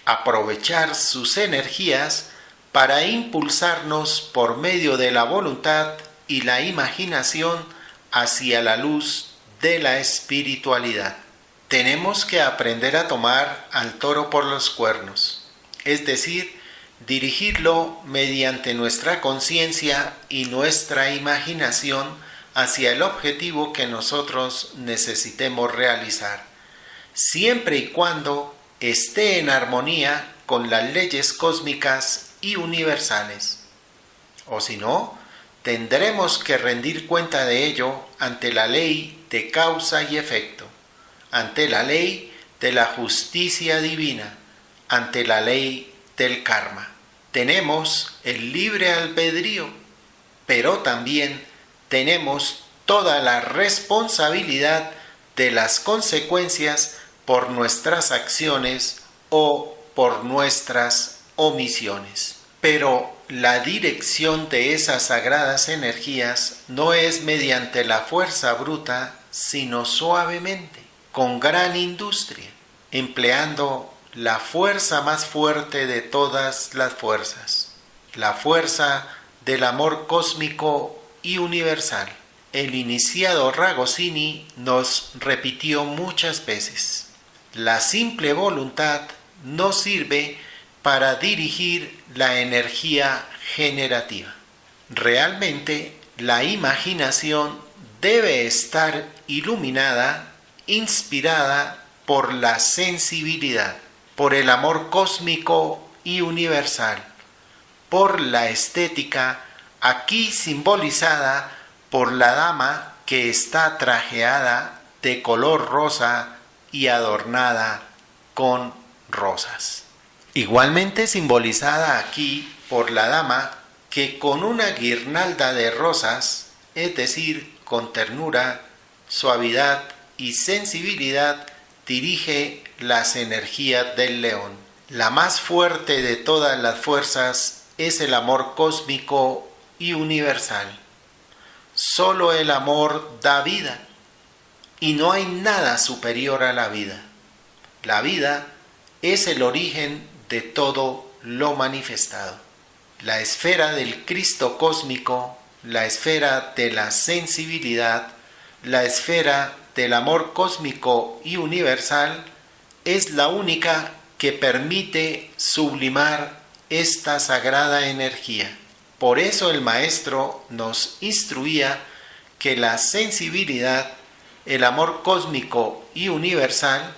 Speaker 1: Aprovechar sus energías para impulsarnos por medio de la voluntad y la imaginación hacia la luz de la espiritualidad. Tenemos que aprender a tomar al toro por los cuernos, es decir, dirigirlo mediante nuestra conciencia y nuestra imaginación hacia el objetivo que nosotros necesitemos realizar, siempre y cuando esté en armonía con las leyes cósmicas y universales. O si no, tendremos que rendir cuenta de ello ante la ley de causa y efecto, ante la ley de la justicia divina, ante la ley del karma. Tenemos el libre albedrío, pero también tenemos toda la responsabilidad de las consecuencias por nuestras acciones o por nuestras omisiones. Pero la dirección de esas sagradas energías no es mediante la fuerza bruta, sino suavemente, con gran industria, empleando la fuerza más fuerte de todas las fuerzas, la fuerza del amor cósmico y universal. El iniciado Ragosini nos repitió muchas veces: la simple voluntad no sirve para dirigir la energía generativa. Realmente, la imaginación debe estar iluminada, inspirada por la sensibilidad, por el amor cósmico y universal, por la estética, aquí simbolizada por la dama que está trajeada de color rosa y adornada con rosas. Igualmente simbolizada aquí por la dama que con una guirnalda de rosas, es decir, con ternura, suavidad y sensibilidad, dirige las energías del león. La más fuerte de todas las fuerzas es el amor cósmico y universal. Solo el amor da vida, y no hay nada superior a la vida. La vida es el origen de todo lo manifestado. La esfera del Cristo cósmico, la esfera de la sensibilidad, la esfera del amor cósmico y universal es la única que permite sublimar esta sagrada energía. Por eso el maestro nos instruía que la sensibilidad, el amor cósmico y universal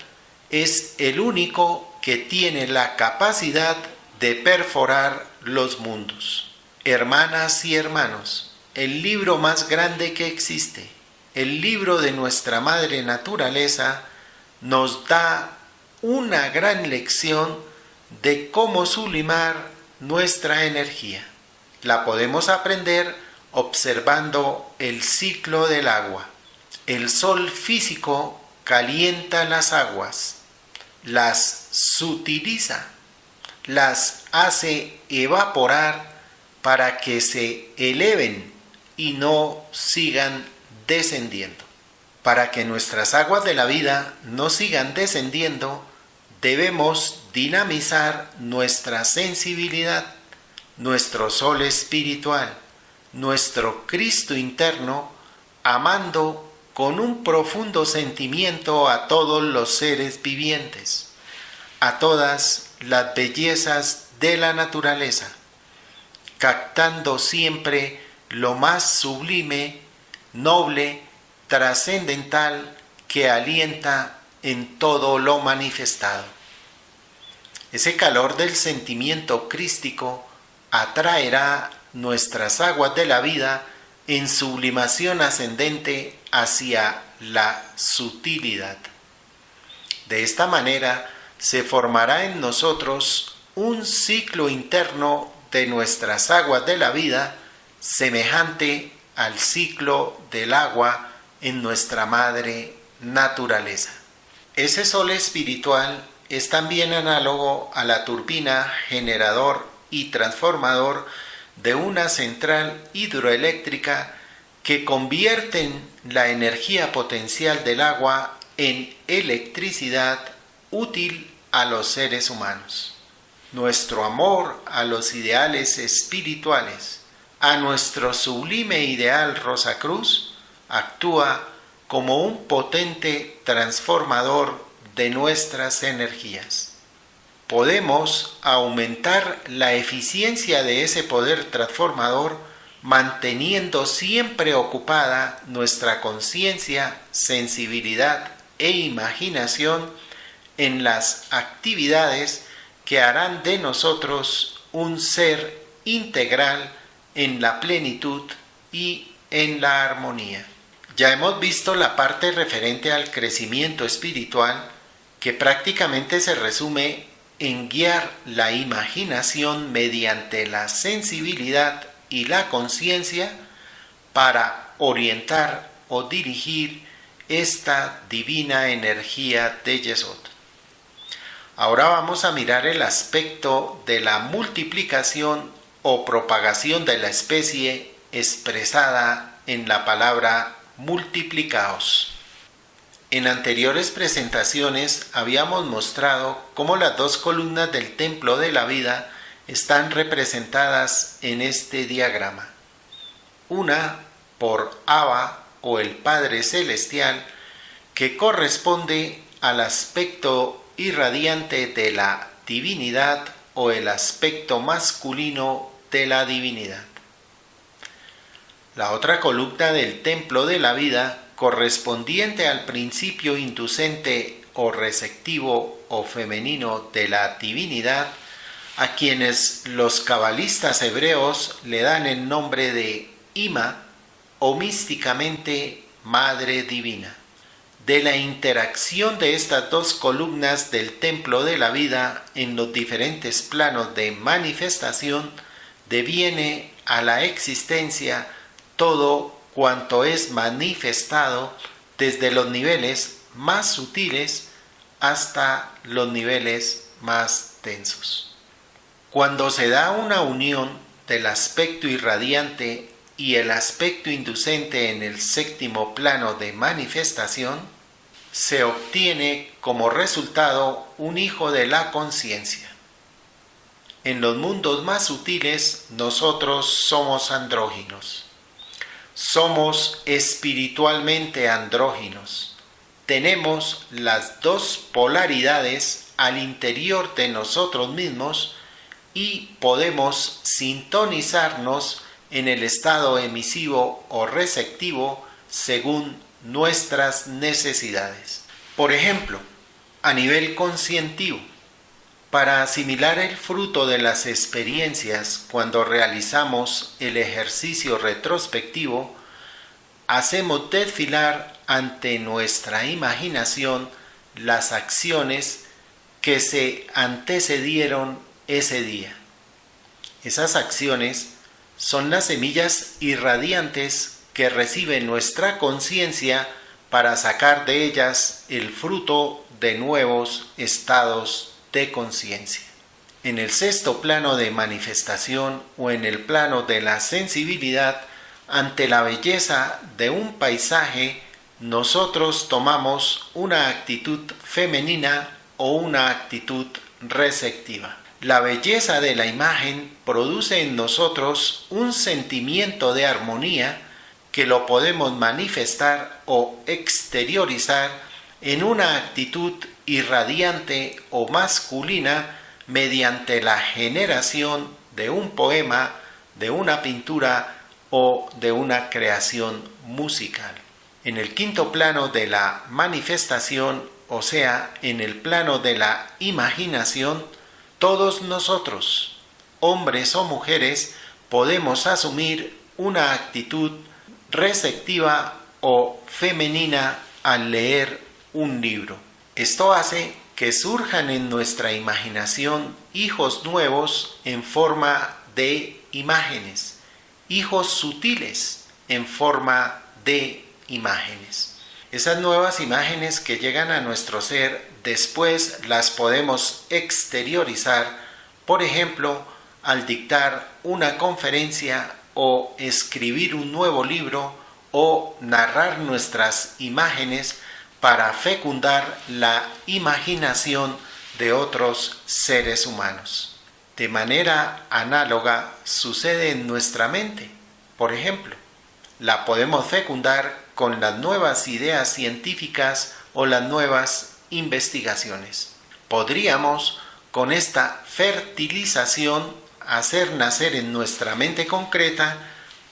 Speaker 1: es el único que tiene la capacidad de perforar los mundos. Hermanas y hermanos, el libro más grande que existe, el libro de nuestra madre naturaleza, nos da una gran lección de cómo sublimar nuestra energía. La podemos aprender observando el ciclo del agua. El sol físico calienta las aguas, las sutiliza, las hace evaporar para que se eleven y no sigan descendiendo. Para que nuestras aguas de la vida no sigan descendiendo, debemos dinamizar nuestra sensibilidad, nuestro sol espiritual, nuestro Cristo interno, amando con un profundo sentimiento a todos los seres vivientes, a todas las bellezas de la naturaleza, captando siempre lo más sublime, noble, trascendental que alienta en todo lo manifestado. Ese calor del sentimiento crístico atraerá nuestras aguas de la vida en sublimación ascendente hacia la sutilidad. De esta manera se formará en nosotros un ciclo interno de nuestras aguas de la vida semejante al ciclo del agua en nuestra madre naturaleza. Ese sol espiritual es también análogo a la turbina generador y transformador de una central hidroeléctrica que convierten la energía potencial del agua en electricidad útil a los seres humanos. Nuestro amor a los ideales espirituales, a nuestro sublime ideal Rosacruz, actúa como un potente transformador de nuestras energías. Podemos aumentar la eficiencia de ese poder transformador manteniendo siempre ocupada nuestra conciencia, sensibilidad e imaginación en las actividades que harán de nosotros un ser integral en la plenitud y en la armonía. Ya hemos visto la parte referente al crecimiento espiritual, que prácticamente se resume en guiar la imaginación mediante la sensibilidad y la conciencia para orientar o dirigir esta divina energía de Yesod. Ahora vamos a mirar el aspecto de la multiplicación o propagación de la especie expresada en la palabra multiplicaos. En anteriores presentaciones habíamos mostrado cómo las dos columnas del templo de la vida están representadas en este diagrama. Una por Abba o el Padre Celestial, que corresponde al aspecto irradiante de la divinidad o el aspecto masculino de la divinidad. La otra columna del templo de la vida, correspondiente al principio inducente o receptivo o femenino de la divinidad, a quienes los cabalistas hebreos le dan el nombre de Ima o místicamente Madre Divina. De la interacción de estas dos columnas del templo de la vida en los diferentes planos de manifestación deviene a la existencia todo cuanto es manifestado desde los niveles más sutiles hasta los niveles más densos. Cuando se da una unión del aspecto irradiante y el aspecto inducente en el séptimo plano de manifestación, se obtiene como resultado un hijo de la conciencia. En los mundos más sutiles nosotros somos andróginos. Somos espiritualmente andróginos. Tenemos las dos polaridades al interior de nosotros mismos y podemos sintonizarnos en el estado emisivo o receptivo según nuestras necesidades. Por ejemplo, a nivel conscientivo, para asimilar el fruto de las experiencias cuando realizamos el ejercicio retrospectivo, hacemos desfilar ante nuestra imaginación las acciones que se antecedieron ese día. Esas acciones son las semillas irradiantes que recibe nuestra conciencia para sacar de ellas el fruto de nuevos estados de conciencia. En el sexto plano de manifestación o en el plano de la sensibilidad, ante la belleza de un paisaje, nosotros tomamos una actitud femenina o una actitud receptiva. La belleza de la imagen produce en nosotros un sentimiento de armonía que lo podemos manifestar o exteriorizar en una actitud irradiante o masculina mediante la generación de un poema, de una pintura o de una creación musical. En el quinto plano de la manifestación, o sea, en el plano de la imaginación, todos nosotros, hombres o mujeres, podemos asumir una actitud receptiva o femenina al leer un libro. Esto hace que surjan en nuestra imaginación hijos nuevos en forma de imágenes, hijos sutiles en forma de imágenes. Esas nuevas imágenes que llegan a nuestro ser, después las podemos exteriorizar, por ejemplo, al dictar una conferencia o escribir un nuevo libro o narrar nuestras imágenes para fecundar la imaginación de otros seres humanos. De manera análoga sucede en nuestra mente. Por ejemplo, la podemos fecundar con las nuevas ideas científicas o las nuevas investigaciones. Podríamos, con esta fertilización, hacer nacer en nuestra mente concreta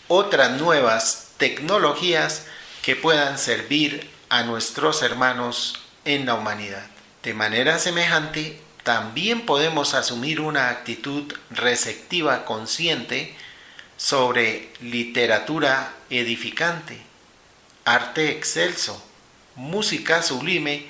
Speaker 1: otras nuevas tecnologías que puedan servir a nuestros hermanos en la humanidad. De manera semejante, también podemos asumir una actitud receptiva consciente sobre literatura edificante, arte excelso, música sublime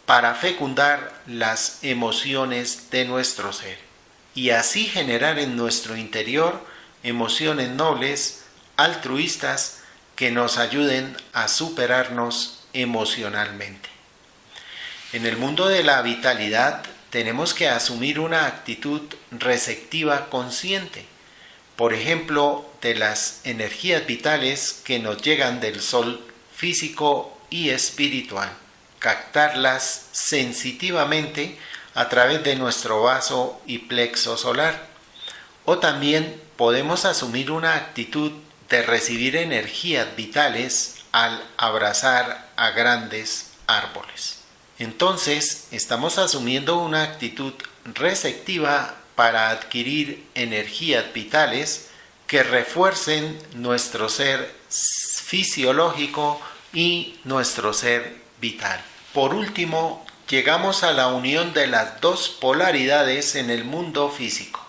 Speaker 1: para fecundar las emociones de nuestro ser y así generar en nuestro interior emociones nobles, altruistas, que nos ayuden a superarnos emocionalmente. En el mundo de la vitalidad tenemos que asumir una actitud receptiva consciente, por ejemplo, de las energías vitales que nos llegan del sol físico y espiritual, captarlas sensitivamente a través de nuestro vaso y plexo solar. O también podemos asumir una actitud de recibir energías vitales al abrazar a grandes árboles. Entonces, estamos asumiendo una actitud receptiva para adquirir energías vitales que refuercen nuestro ser fisiológico y nuestro ser vital. Por último, llegamos a la unión de las dos polaridades en el mundo físico.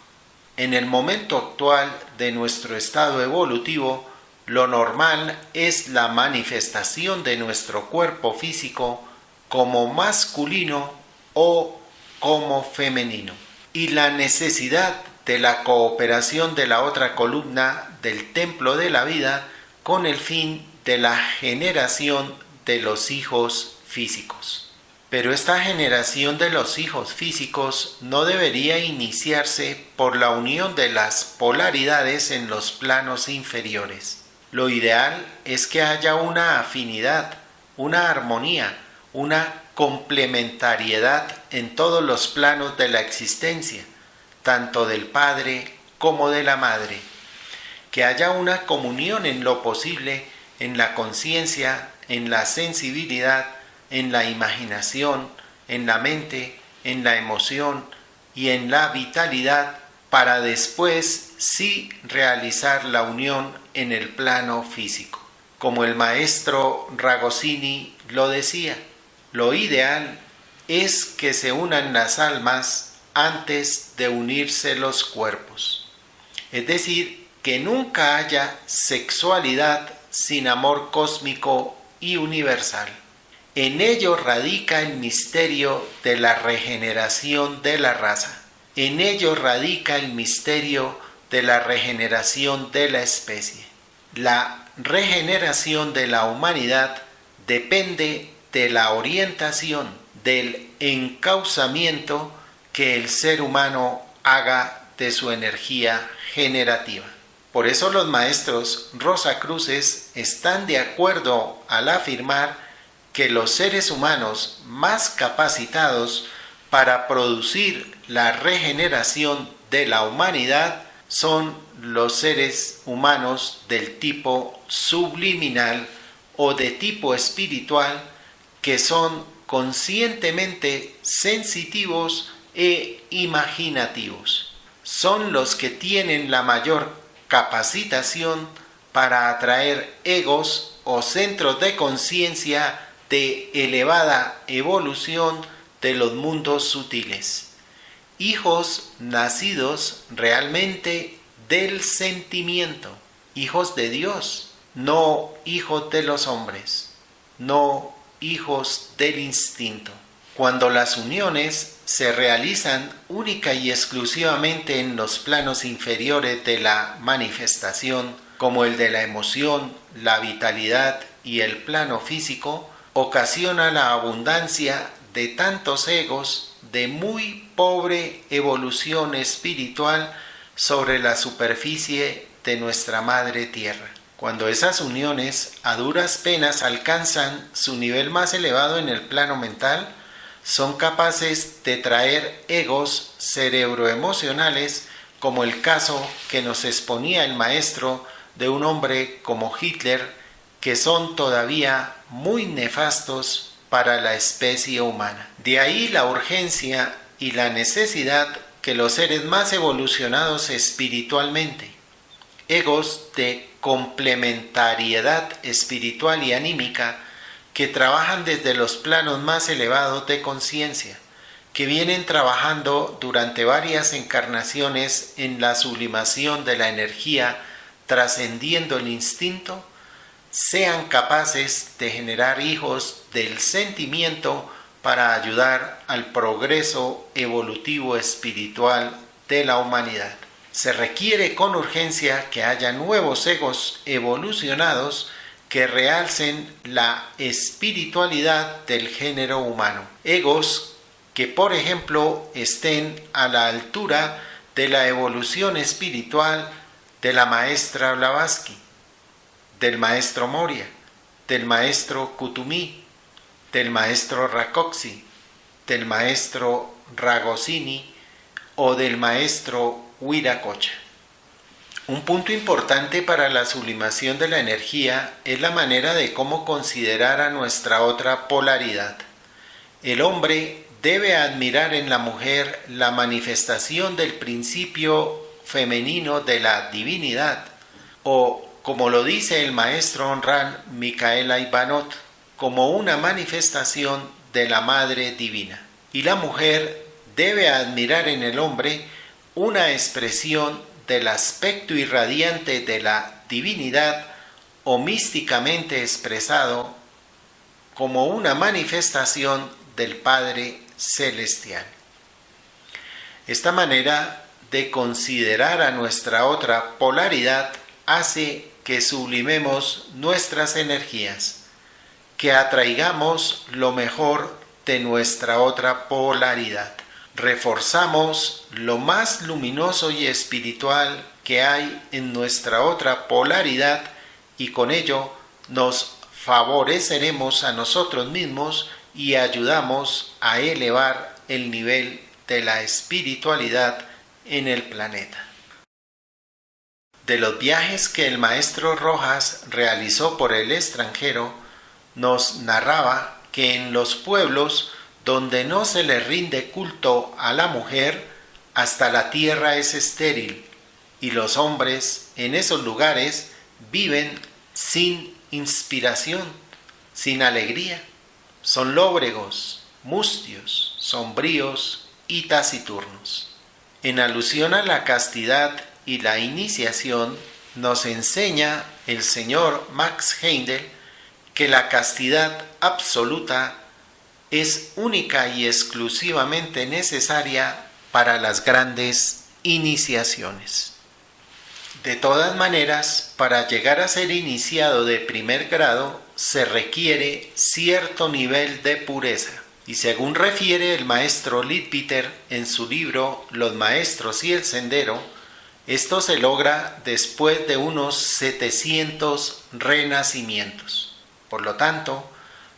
Speaker 1: En el momento actual de nuestro estado evolutivo, lo normal es la manifestación de nuestro cuerpo físico como masculino o como femenino, y la necesidad de la cooperación de la otra columna del templo de la vida con el fin de la generación de los hijos físicos. Pero esta generación de los hijos físicos no debería iniciarse por la unión de las polaridades en los planos inferiores. Lo ideal es que haya una afinidad, una armonía, una complementariedad en todos los planos de la existencia, tanto del padre como de la madre, que haya una comunión en lo posible, en la conciencia, en la sensibilidad, en la imaginación, en la mente, en la emoción y en la vitalidad, para después sí realizar la unión en el plano físico. Como el maestro Ragosini lo decía, lo ideal es que se unan las almas antes de unirse los cuerpos. Es decir, que nunca haya sexualidad sin amor cósmico y universal. En ello radica el misterio de la regeneración de la raza. En ello radica el misterio de la regeneración de la especie. La regeneración de la humanidad depende de la orientación, del encauzamiento que el ser humano haga de su energía generativa. Por eso los maestros Rosacruces están de acuerdo al afirmar que los seres humanos más capacitados para producir la regeneración de la humanidad son los seres humanos del tipo subliminal o de tipo espiritual, que son conscientemente sensitivos e imaginativos. Son los que tienen la mayor capacitación para atraer egos o centros de conciencia de elevada evolución de los mundos sutiles. Hijos nacidos realmente del sentimiento, hijos de Dios, no hijos de los hombres, no hijos del instinto. Cuando las uniones se realizan única y exclusivamente en los planos inferiores de la manifestación, como el de la emoción, la vitalidad y el plano físico, ocasiona la abundancia de tantos egos de muy pobre evolución espiritual sobre la superficie de nuestra madre tierra. Cuando esas uniones a duras penas alcanzan su nivel más elevado en el plano mental, son capaces de traer egos cerebroemocionales, como el caso que nos exponía el maestro de un hombre como Hitler, que son todavía muy nefastos para la especie humana. De ahí la urgencia y la necesidad que los seres más evolucionados espiritualmente, egos de complementariedad espiritual y anímica, que trabajan desde los planos más elevados de conciencia, que vienen trabajando durante varias encarnaciones en la sublimación de la energía, trascendiendo el instinto, sean capaces de generar hijos del sentimiento para ayudar al progreso evolutivo espiritual de la humanidad. Se requiere con urgencia que haya nuevos egos evolucionados que realcen la espiritualidad del género humano. Egos que, por ejemplo, estén a la altura de la evolución espiritual de la maestra Blavatsky, del maestro Moria, del maestro Kuthumi, del maestro Rakoczy, del maestro Ragosini o del maestro Viracocha. Un punto importante para la sublimación de la energía es la manera de cómo considerar a nuestra otra polaridad. El hombre debe admirar en la mujer la manifestación del principio femenino de la divinidad, o, como lo dice el maestro Honran Micaela Ivanov, como una manifestación de la Madre Divina. Y la mujer debe admirar en el hombre una expresión del aspecto irradiante de la divinidad, o místicamente expresado como una manifestación del Padre Celestial. Esta manera de considerar a nuestra otra polaridad hace que sublimemos nuestras energías, que atraigamos lo mejor de nuestra otra polaridad. Reforzamos lo más luminoso y espiritual que hay en nuestra otra polaridad, y con ello nos favoreceremos a nosotros mismos y ayudamos a elevar el nivel de la espiritualidad en el planeta. De los viajes que el maestro Rojas realizó por el extranjero, nos narraba que en los pueblos donde no se le rinde culto a la mujer, hasta la tierra es estéril, y los hombres en esos lugares viven sin inspiración, sin alegría. Son lóbregos, mustios, sombríos y taciturnos. En alusión a la castidad y la iniciación, nos enseña el señor Max Heindel que la castidad absoluta es única y exclusivamente necesaria para las grandes iniciaciones. De todas maneras, para llegar a ser iniciado de primer grado se requiere cierto nivel de pureza, y según refiere el maestro Leadbeater en su libro Los Maestros y el Sendero, esto se logra después de unos 700 renacimientos. Por lo tanto,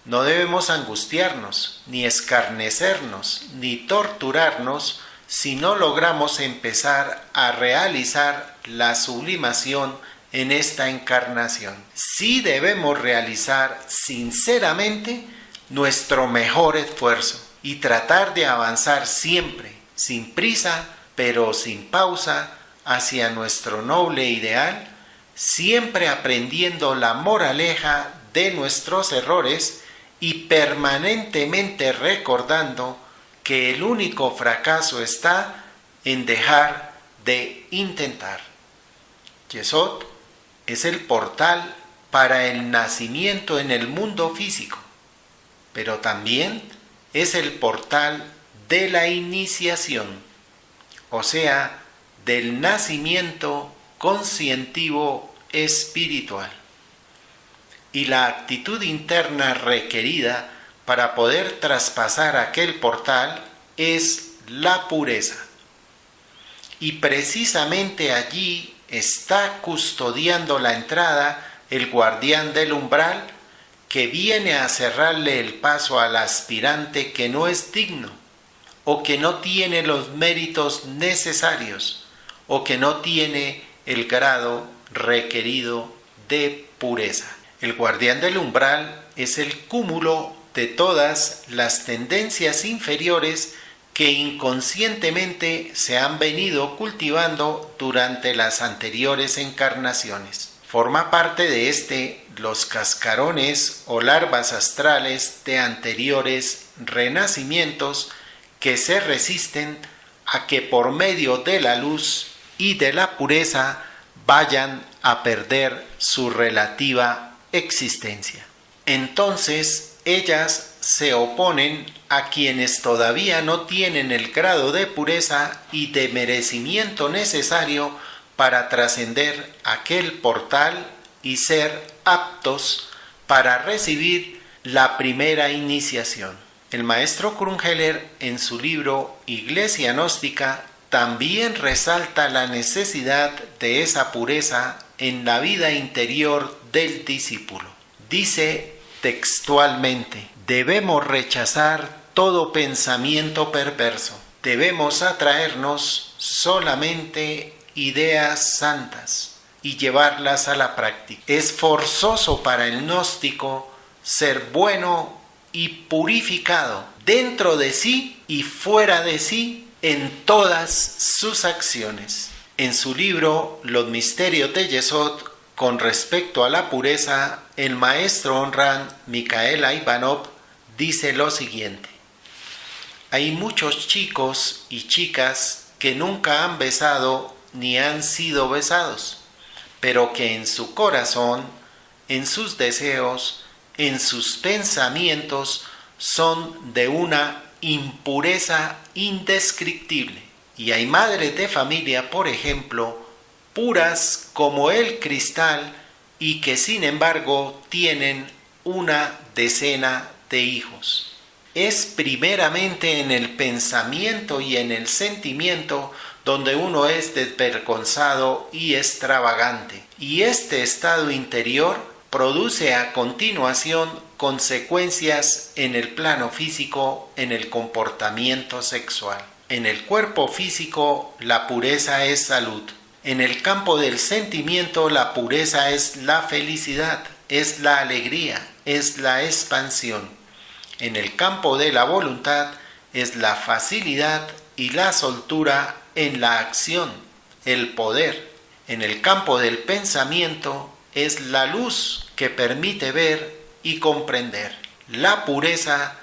Speaker 1: no debemos angustiarnos, ni escarnecernos, ni torturarnos si no logramos empezar a realizar la sublimación en esta encarnación. Sí debemos realizar sinceramente nuestro mejor esfuerzo y tratar de avanzar siempre, sin prisa, pero sin pausa, hacia nuestro noble ideal, siempre aprendiendo la moraleja de nuestros errores y permanentemente recordando que el único fracaso está en dejar de intentar. Yesod es el portal para el nacimiento en el mundo físico, pero también es el portal de la iniciación, o sea, del nacimiento conscientivo espiritual. Y la actitud interna requerida para poder traspasar aquel portal es la pureza. Y precisamente allí está custodiando la entrada el guardián del umbral, que viene a cerrarle el paso al aspirante que no es digno, o que no tiene los méritos necesarios, o que no tiene el grado requerido de pureza. El guardián del umbral es el cúmulo de todas las tendencias inferiores que inconscientemente se han venido cultivando durante las anteriores encarnaciones. Forma parte de los cascarones o larvas astrales de anteriores renacimientos que se resisten a que por medio de la luz y de la pureza vayan a perder su relativa existencia. Entonces, ellas se oponen a quienes todavía no tienen el grado de pureza y de merecimiento necesario para trascender aquel portal y ser aptos para recibir la primera iniciación. El maestro Krumheller, en su libro Iglesia Gnóstica, también resalta la necesidad de esa pureza en la vida interior del discípulo. Dice textualmente: debemos rechazar todo pensamiento perverso. Debemos atraernos solamente ideas santas y llevarlas a la práctica. Es forzoso para el gnóstico ser bueno y purificado dentro de sí y fuera de sí en todas sus acciones. En su libro Los Misterios de Yesod, con respecto a la pureza, el maestro Honran Mikhail Ivanov dice lo siguiente: hay muchos chicos y chicas que nunca han besado ni han sido besados, pero que en su corazón, en sus deseos, en sus pensamientos son de una impureza indescriptible. Y hay madres de familia, por ejemplo, puras como el cristal y que sin embargo tienen una decena de hijos. Es primeramente en el pensamiento y en el sentimiento donde uno es desvergonzado y extravagante, y este estado interior produce a continuación consecuencias en el plano físico, en el comportamiento sexual. En el cuerpo físico, la pureza es salud. En el campo del sentimiento, la pureza es la felicidad, es la alegría, es la expansión. En el campo de la voluntad, es la facilidad y la soltura en la acción, el poder. En el campo del pensamiento, es la luz que permite ver y comprender. La pureza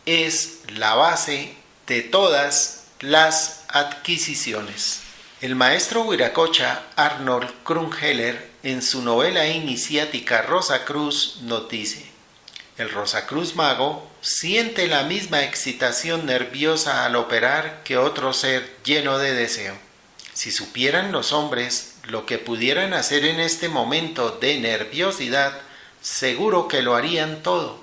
Speaker 1: es la base de todas las adquisiciones. El maestro Viracocha Arnold Krumheller, en su novela iniciática Rosacruz, nos dice: el Rosacruz mago siente la misma excitación nerviosa al operar que otro ser lleno de deseo. Si supieran los hombres lo que pudieran hacer en este momento de nerviosidad, seguro que lo harían todo,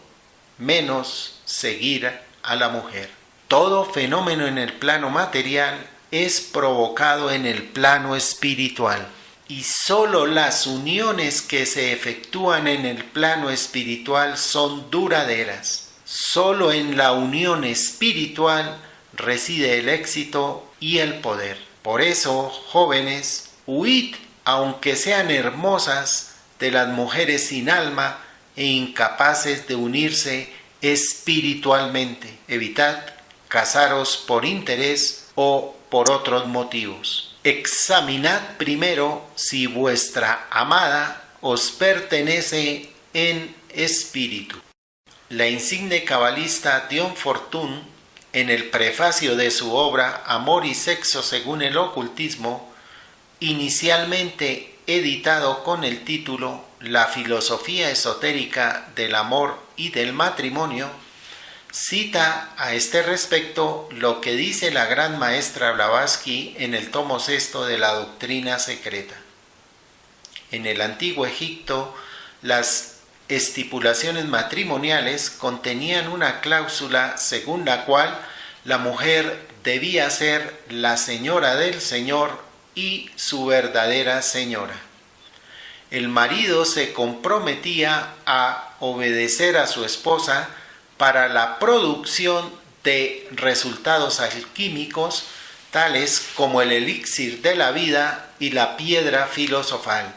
Speaker 1: menos seguir a la mujer. Todo fenómeno en el plano material es provocado en el plano espiritual, y sólo las uniones que se efectúan en el plano espiritual son duraderas. Sólo en la unión espiritual reside el éxito y el poder. Por eso, jóvenes, huid, aunque sean hermosas, de las mujeres sin alma e incapaces de unirse espiritualmente. Evitad casaros por interés o por otros motivos. Examinad primero si vuestra amada os pertenece en espíritu. La insigne cabalista Dion Fortune, en el prefacio de su obra Amor y Sexo según el ocultismo, inicialmente editado con el título La filosofía esotérica del amor y del matrimonio, cita a este respecto lo que dice la gran maestra Blavatsky en el tomo sexto de la Doctrina Secreta. En el antiguo Egipto, las estipulaciones matrimoniales contenían una cláusula según la cual la mujer debía ser la señora del Señor y su verdadera señora. El marido se comprometía a obedecer a su esposa para la producción de resultados alquímicos tales como el elixir de la vida y la piedra filosofal,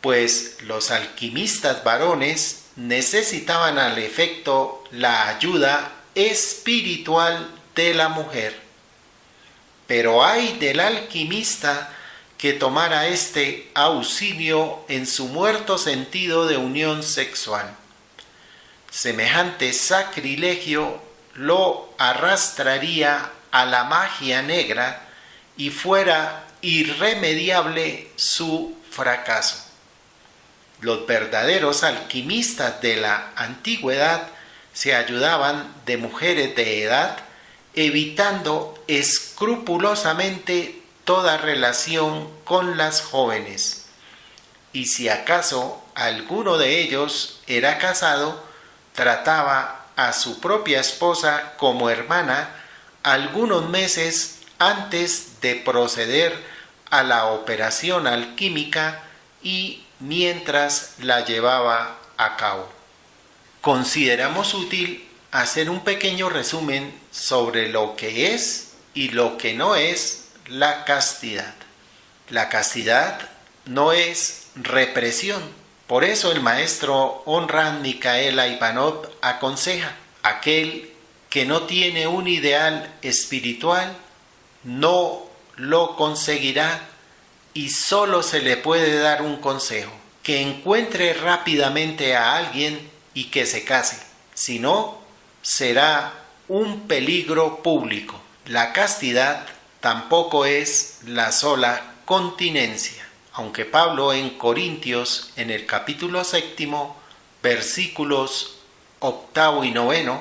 Speaker 1: pues los alquimistas varones necesitaban al efecto la ayuda espiritual de la mujer. Pero ay del alquimista que tomara este auxilio en su muerto sentido de unión sexual. Semejante sacrilegio lo arrastraría a la magia negra y fuera irremediable su fracaso. Los verdaderos alquimistas de la antigüedad se ayudaban de mujeres de edad, evitando escrupulosamente toda relación con las jóvenes. Y si acaso alguno de ellos era casado, trataba a su propia esposa como hermana algunos meses antes de proceder a la operación alquímica y mientras la llevaba a cabo. Consideramos útil hacer un pequeño resumen sobre lo que es y lo que no es la castidad. La castidad no es represión. Por eso el maestro Onran Micaela Ivanov aconseja: aquel que no tiene un ideal espiritual no lo conseguirá y solo se le puede dar un consejo: que encuentre rápidamente a alguien y que se case, si no, será un peligro público. La castidad tampoco es la sola continencia, aunque Pablo en Corintios, en el capítulo 7, versículos 8 y 9,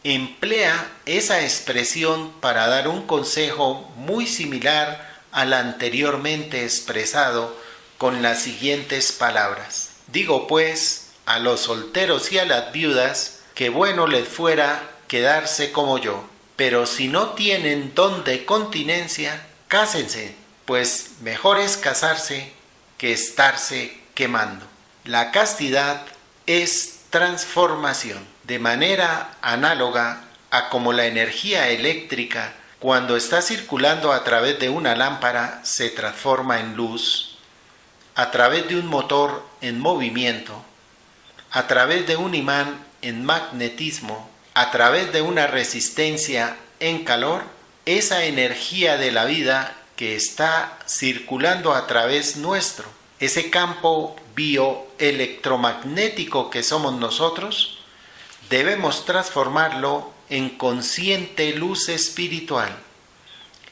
Speaker 1: emplea esa expresión para dar un consejo muy similar al anteriormente expresado con las siguientes palabras: digo pues a los solteros y a las viudas que bueno les fuera quedarse como yo, pero si no tienen don de continencia, cásense, pues mejor es casarse que estarse quemando. La castidad es transformación, de manera análoga a como la energía eléctrica, cuando está circulando a través de una lámpara, se transforma en luz, a través de un motor en movimiento, a través de un imán en magnetismo, a través de una resistencia en calor. Esa energía de la vida que está circulando a través nuestro, ese campo bioelectromagnético que somos nosotros, debemos transformarlo en consciente luz espiritual,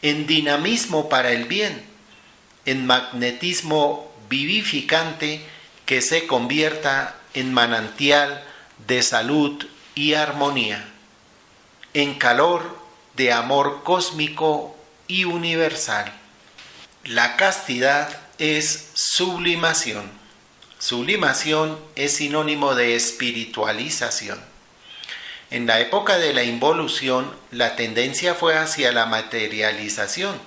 Speaker 1: en dinamismo para el bien, en magnetismo vivificante que se convierta en manantial de salud y armonía, en calor de amor cósmico y universal. La castidad es sublimación. Sublimación es sinónimo de espiritualización. En la época de la involución, la tendencia fue hacia la materialización.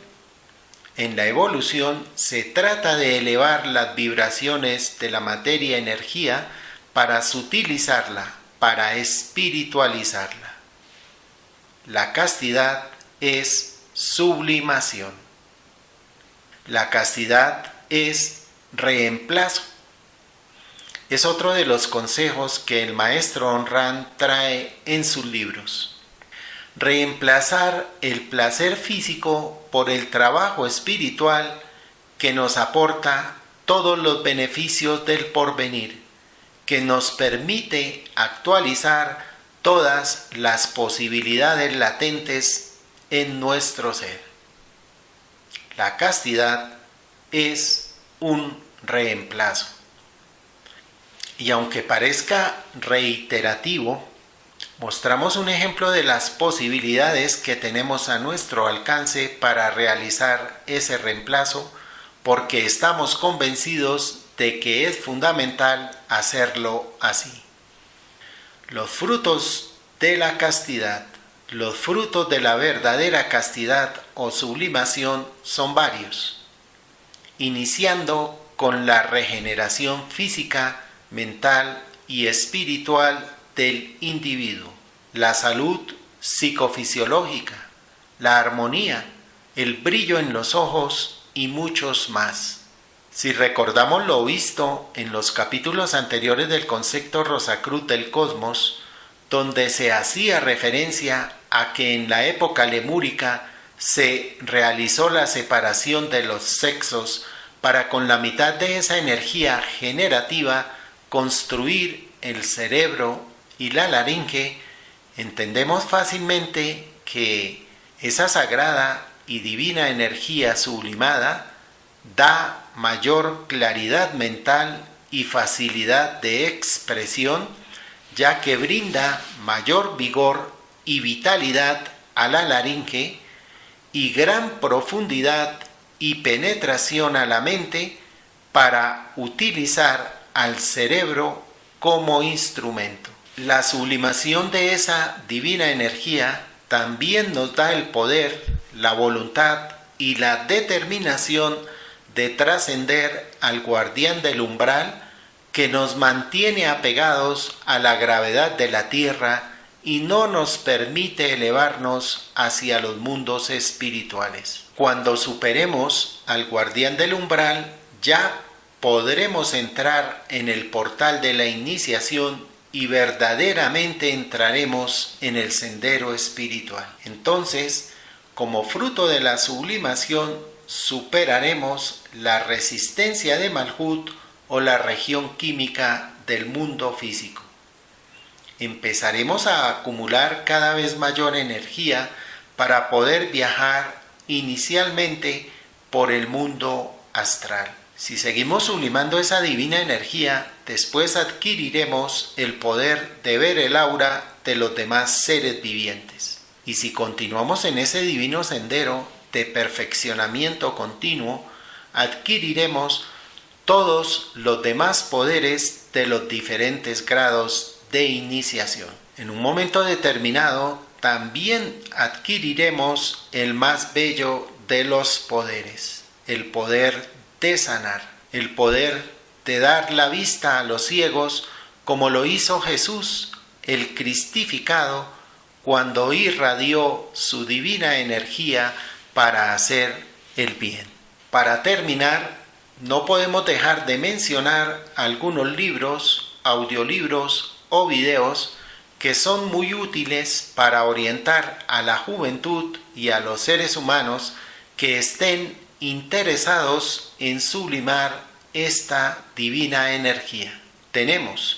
Speaker 1: En la evolución se trata de elevar las vibraciones de la materia-energía para sutilizarla, para espiritualizarla. La castidad es sublimación. La castidad es reemplazo. Es otro de los consejos que el maestro Onran trae en sus libros. Reemplazar el placer físico por el trabajo espiritual que nos aporta todos los beneficios del porvenir, que nos permite actualizar todas las posibilidades latentes en nuestro ser. La castidad es un reemplazo. Y aunque parezca reiterativo, mostramos un ejemplo de las posibilidades que tenemos a nuestro alcance para realizar ese reemplazo, porque estamos convencidos de que es fundamental hacerlo así. Los frutos de la castidad, los frutos de la verdadera castidad o sublimación son varios, iniciando con la regeneración física, mental y espiritual del individuo, la salud psicofisiológica, la armonía, el brillo en los ojos y muchos más. Si recordamos lo visto en los capítulos anteriores del concepto Rosacruz del cosmos, donde se hacía referencia a que en la época lemúrica se realizó la separación de los sexos para con la mitad de esa energía generativa construir el cerebro y la laringe, entendemos fácilmente que esa sagrada y divina energía sublimada da mayor claridad mental y facilidad de expresión, ya que brinda mayor vigor y vitalidad a la laringe y gran profundidad y penetración a la mente para utilizar al cerebro como instrumento. La sublimación de esa divina energía también nos da el poder, la voluntad y la determinación de trascender al guardián del umbral que nos mantiene apegados a la gravedad de la tierra y no nos permite elevarnos hacia los mundos espirituales. Cuando superemos al guardián del umbral, ya podremos entrar en el portal de la iniciación y verdaderamente entraremos en el sendero espiritual. Entonces, como fruto de la sublimación, superaremos la resistencia de Malhut o la región química del mundo físico. Empezaremos a acumular cada vez mayor energía para poder viajar inicialmente por el mundo astral. Si seguimos sublimando esa divina energía, después adquiriremos el poder de ver el aura de los demás seres vivientes. Y si continuamos en ese divino sendero de perfeccionamiento continuo, adquiriremos todos los demás poderes de los diferentes grados de iniciación. En un momento determinado, también adquiriremos el más bello de los poderes, el poder de sanar, el poder de dar la vista a los ciegos, como lo hizo Jesús, el cristificado, cuando irradió su divina energía para hacer el bien. Para terminar, no podemos dejar de mencionar algunos libros, audiolibros o videos que son muy útiles para orientar a la juventud y a los seres humanos que estén interesados en sublimar esta divina energía. Tenemos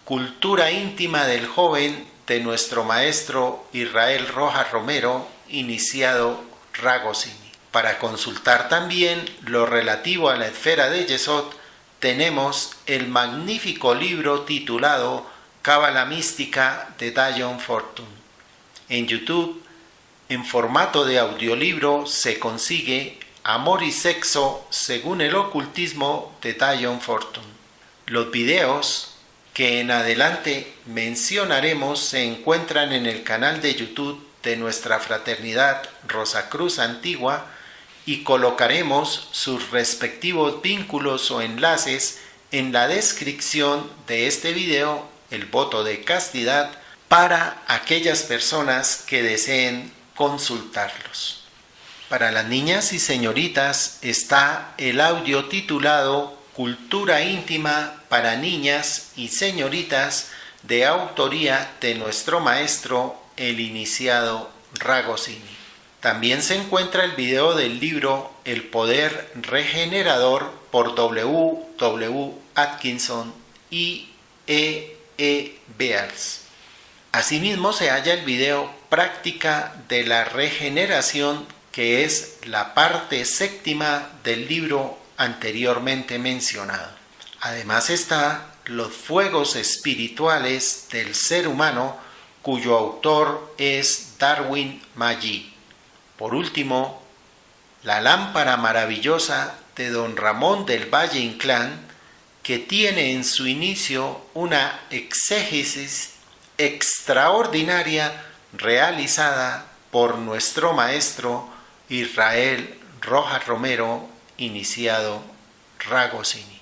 Speaker 1: Cultura íntima del joven de nuestro maestro Israel Rojas Romero, iniciado Ragosini. Para consultar también lo relativo a la esfera de Yesod, tenemos el magnífico libro titulado Cábala Mística de Dayan Fortune. En YouTube, en formato de audiolibro, se consigue Amor y Sexo según el ocultismo de Dayan Fortune. Los videos que en adelante mencionaremos se encuentran en el canal de YouTube de nuestra fraternidad Rosacruz Antigua y colocaremos sus respectivos vínculos o enlaces en la descripción de este video, el voto de castidad, para aquellas personas que deseen consultarlos. Para las niñas y señoritas está el audio titulado Cultura íntima para niñas y señoritas, de autoría de nuestro maestro el iniciado Ragosini. También se encuentra el video del libro El Poder Regenerador por W. Atkinson y E. Beals. Asimismo se halla el video Práctica de la Regeneración, que es la parte séptima del libro anteriormente mencionado. Además está Los fuegos espirituales del ser humano, cuyo autor es Darwin Maggi. Por último, La lámpara maravillosa de don Ramón del Valle Inclán, que tiene en su inicio una exégesis extraordinaria realizada por nuestro maestro Israel Rojas Romero, iniciado Ragosini.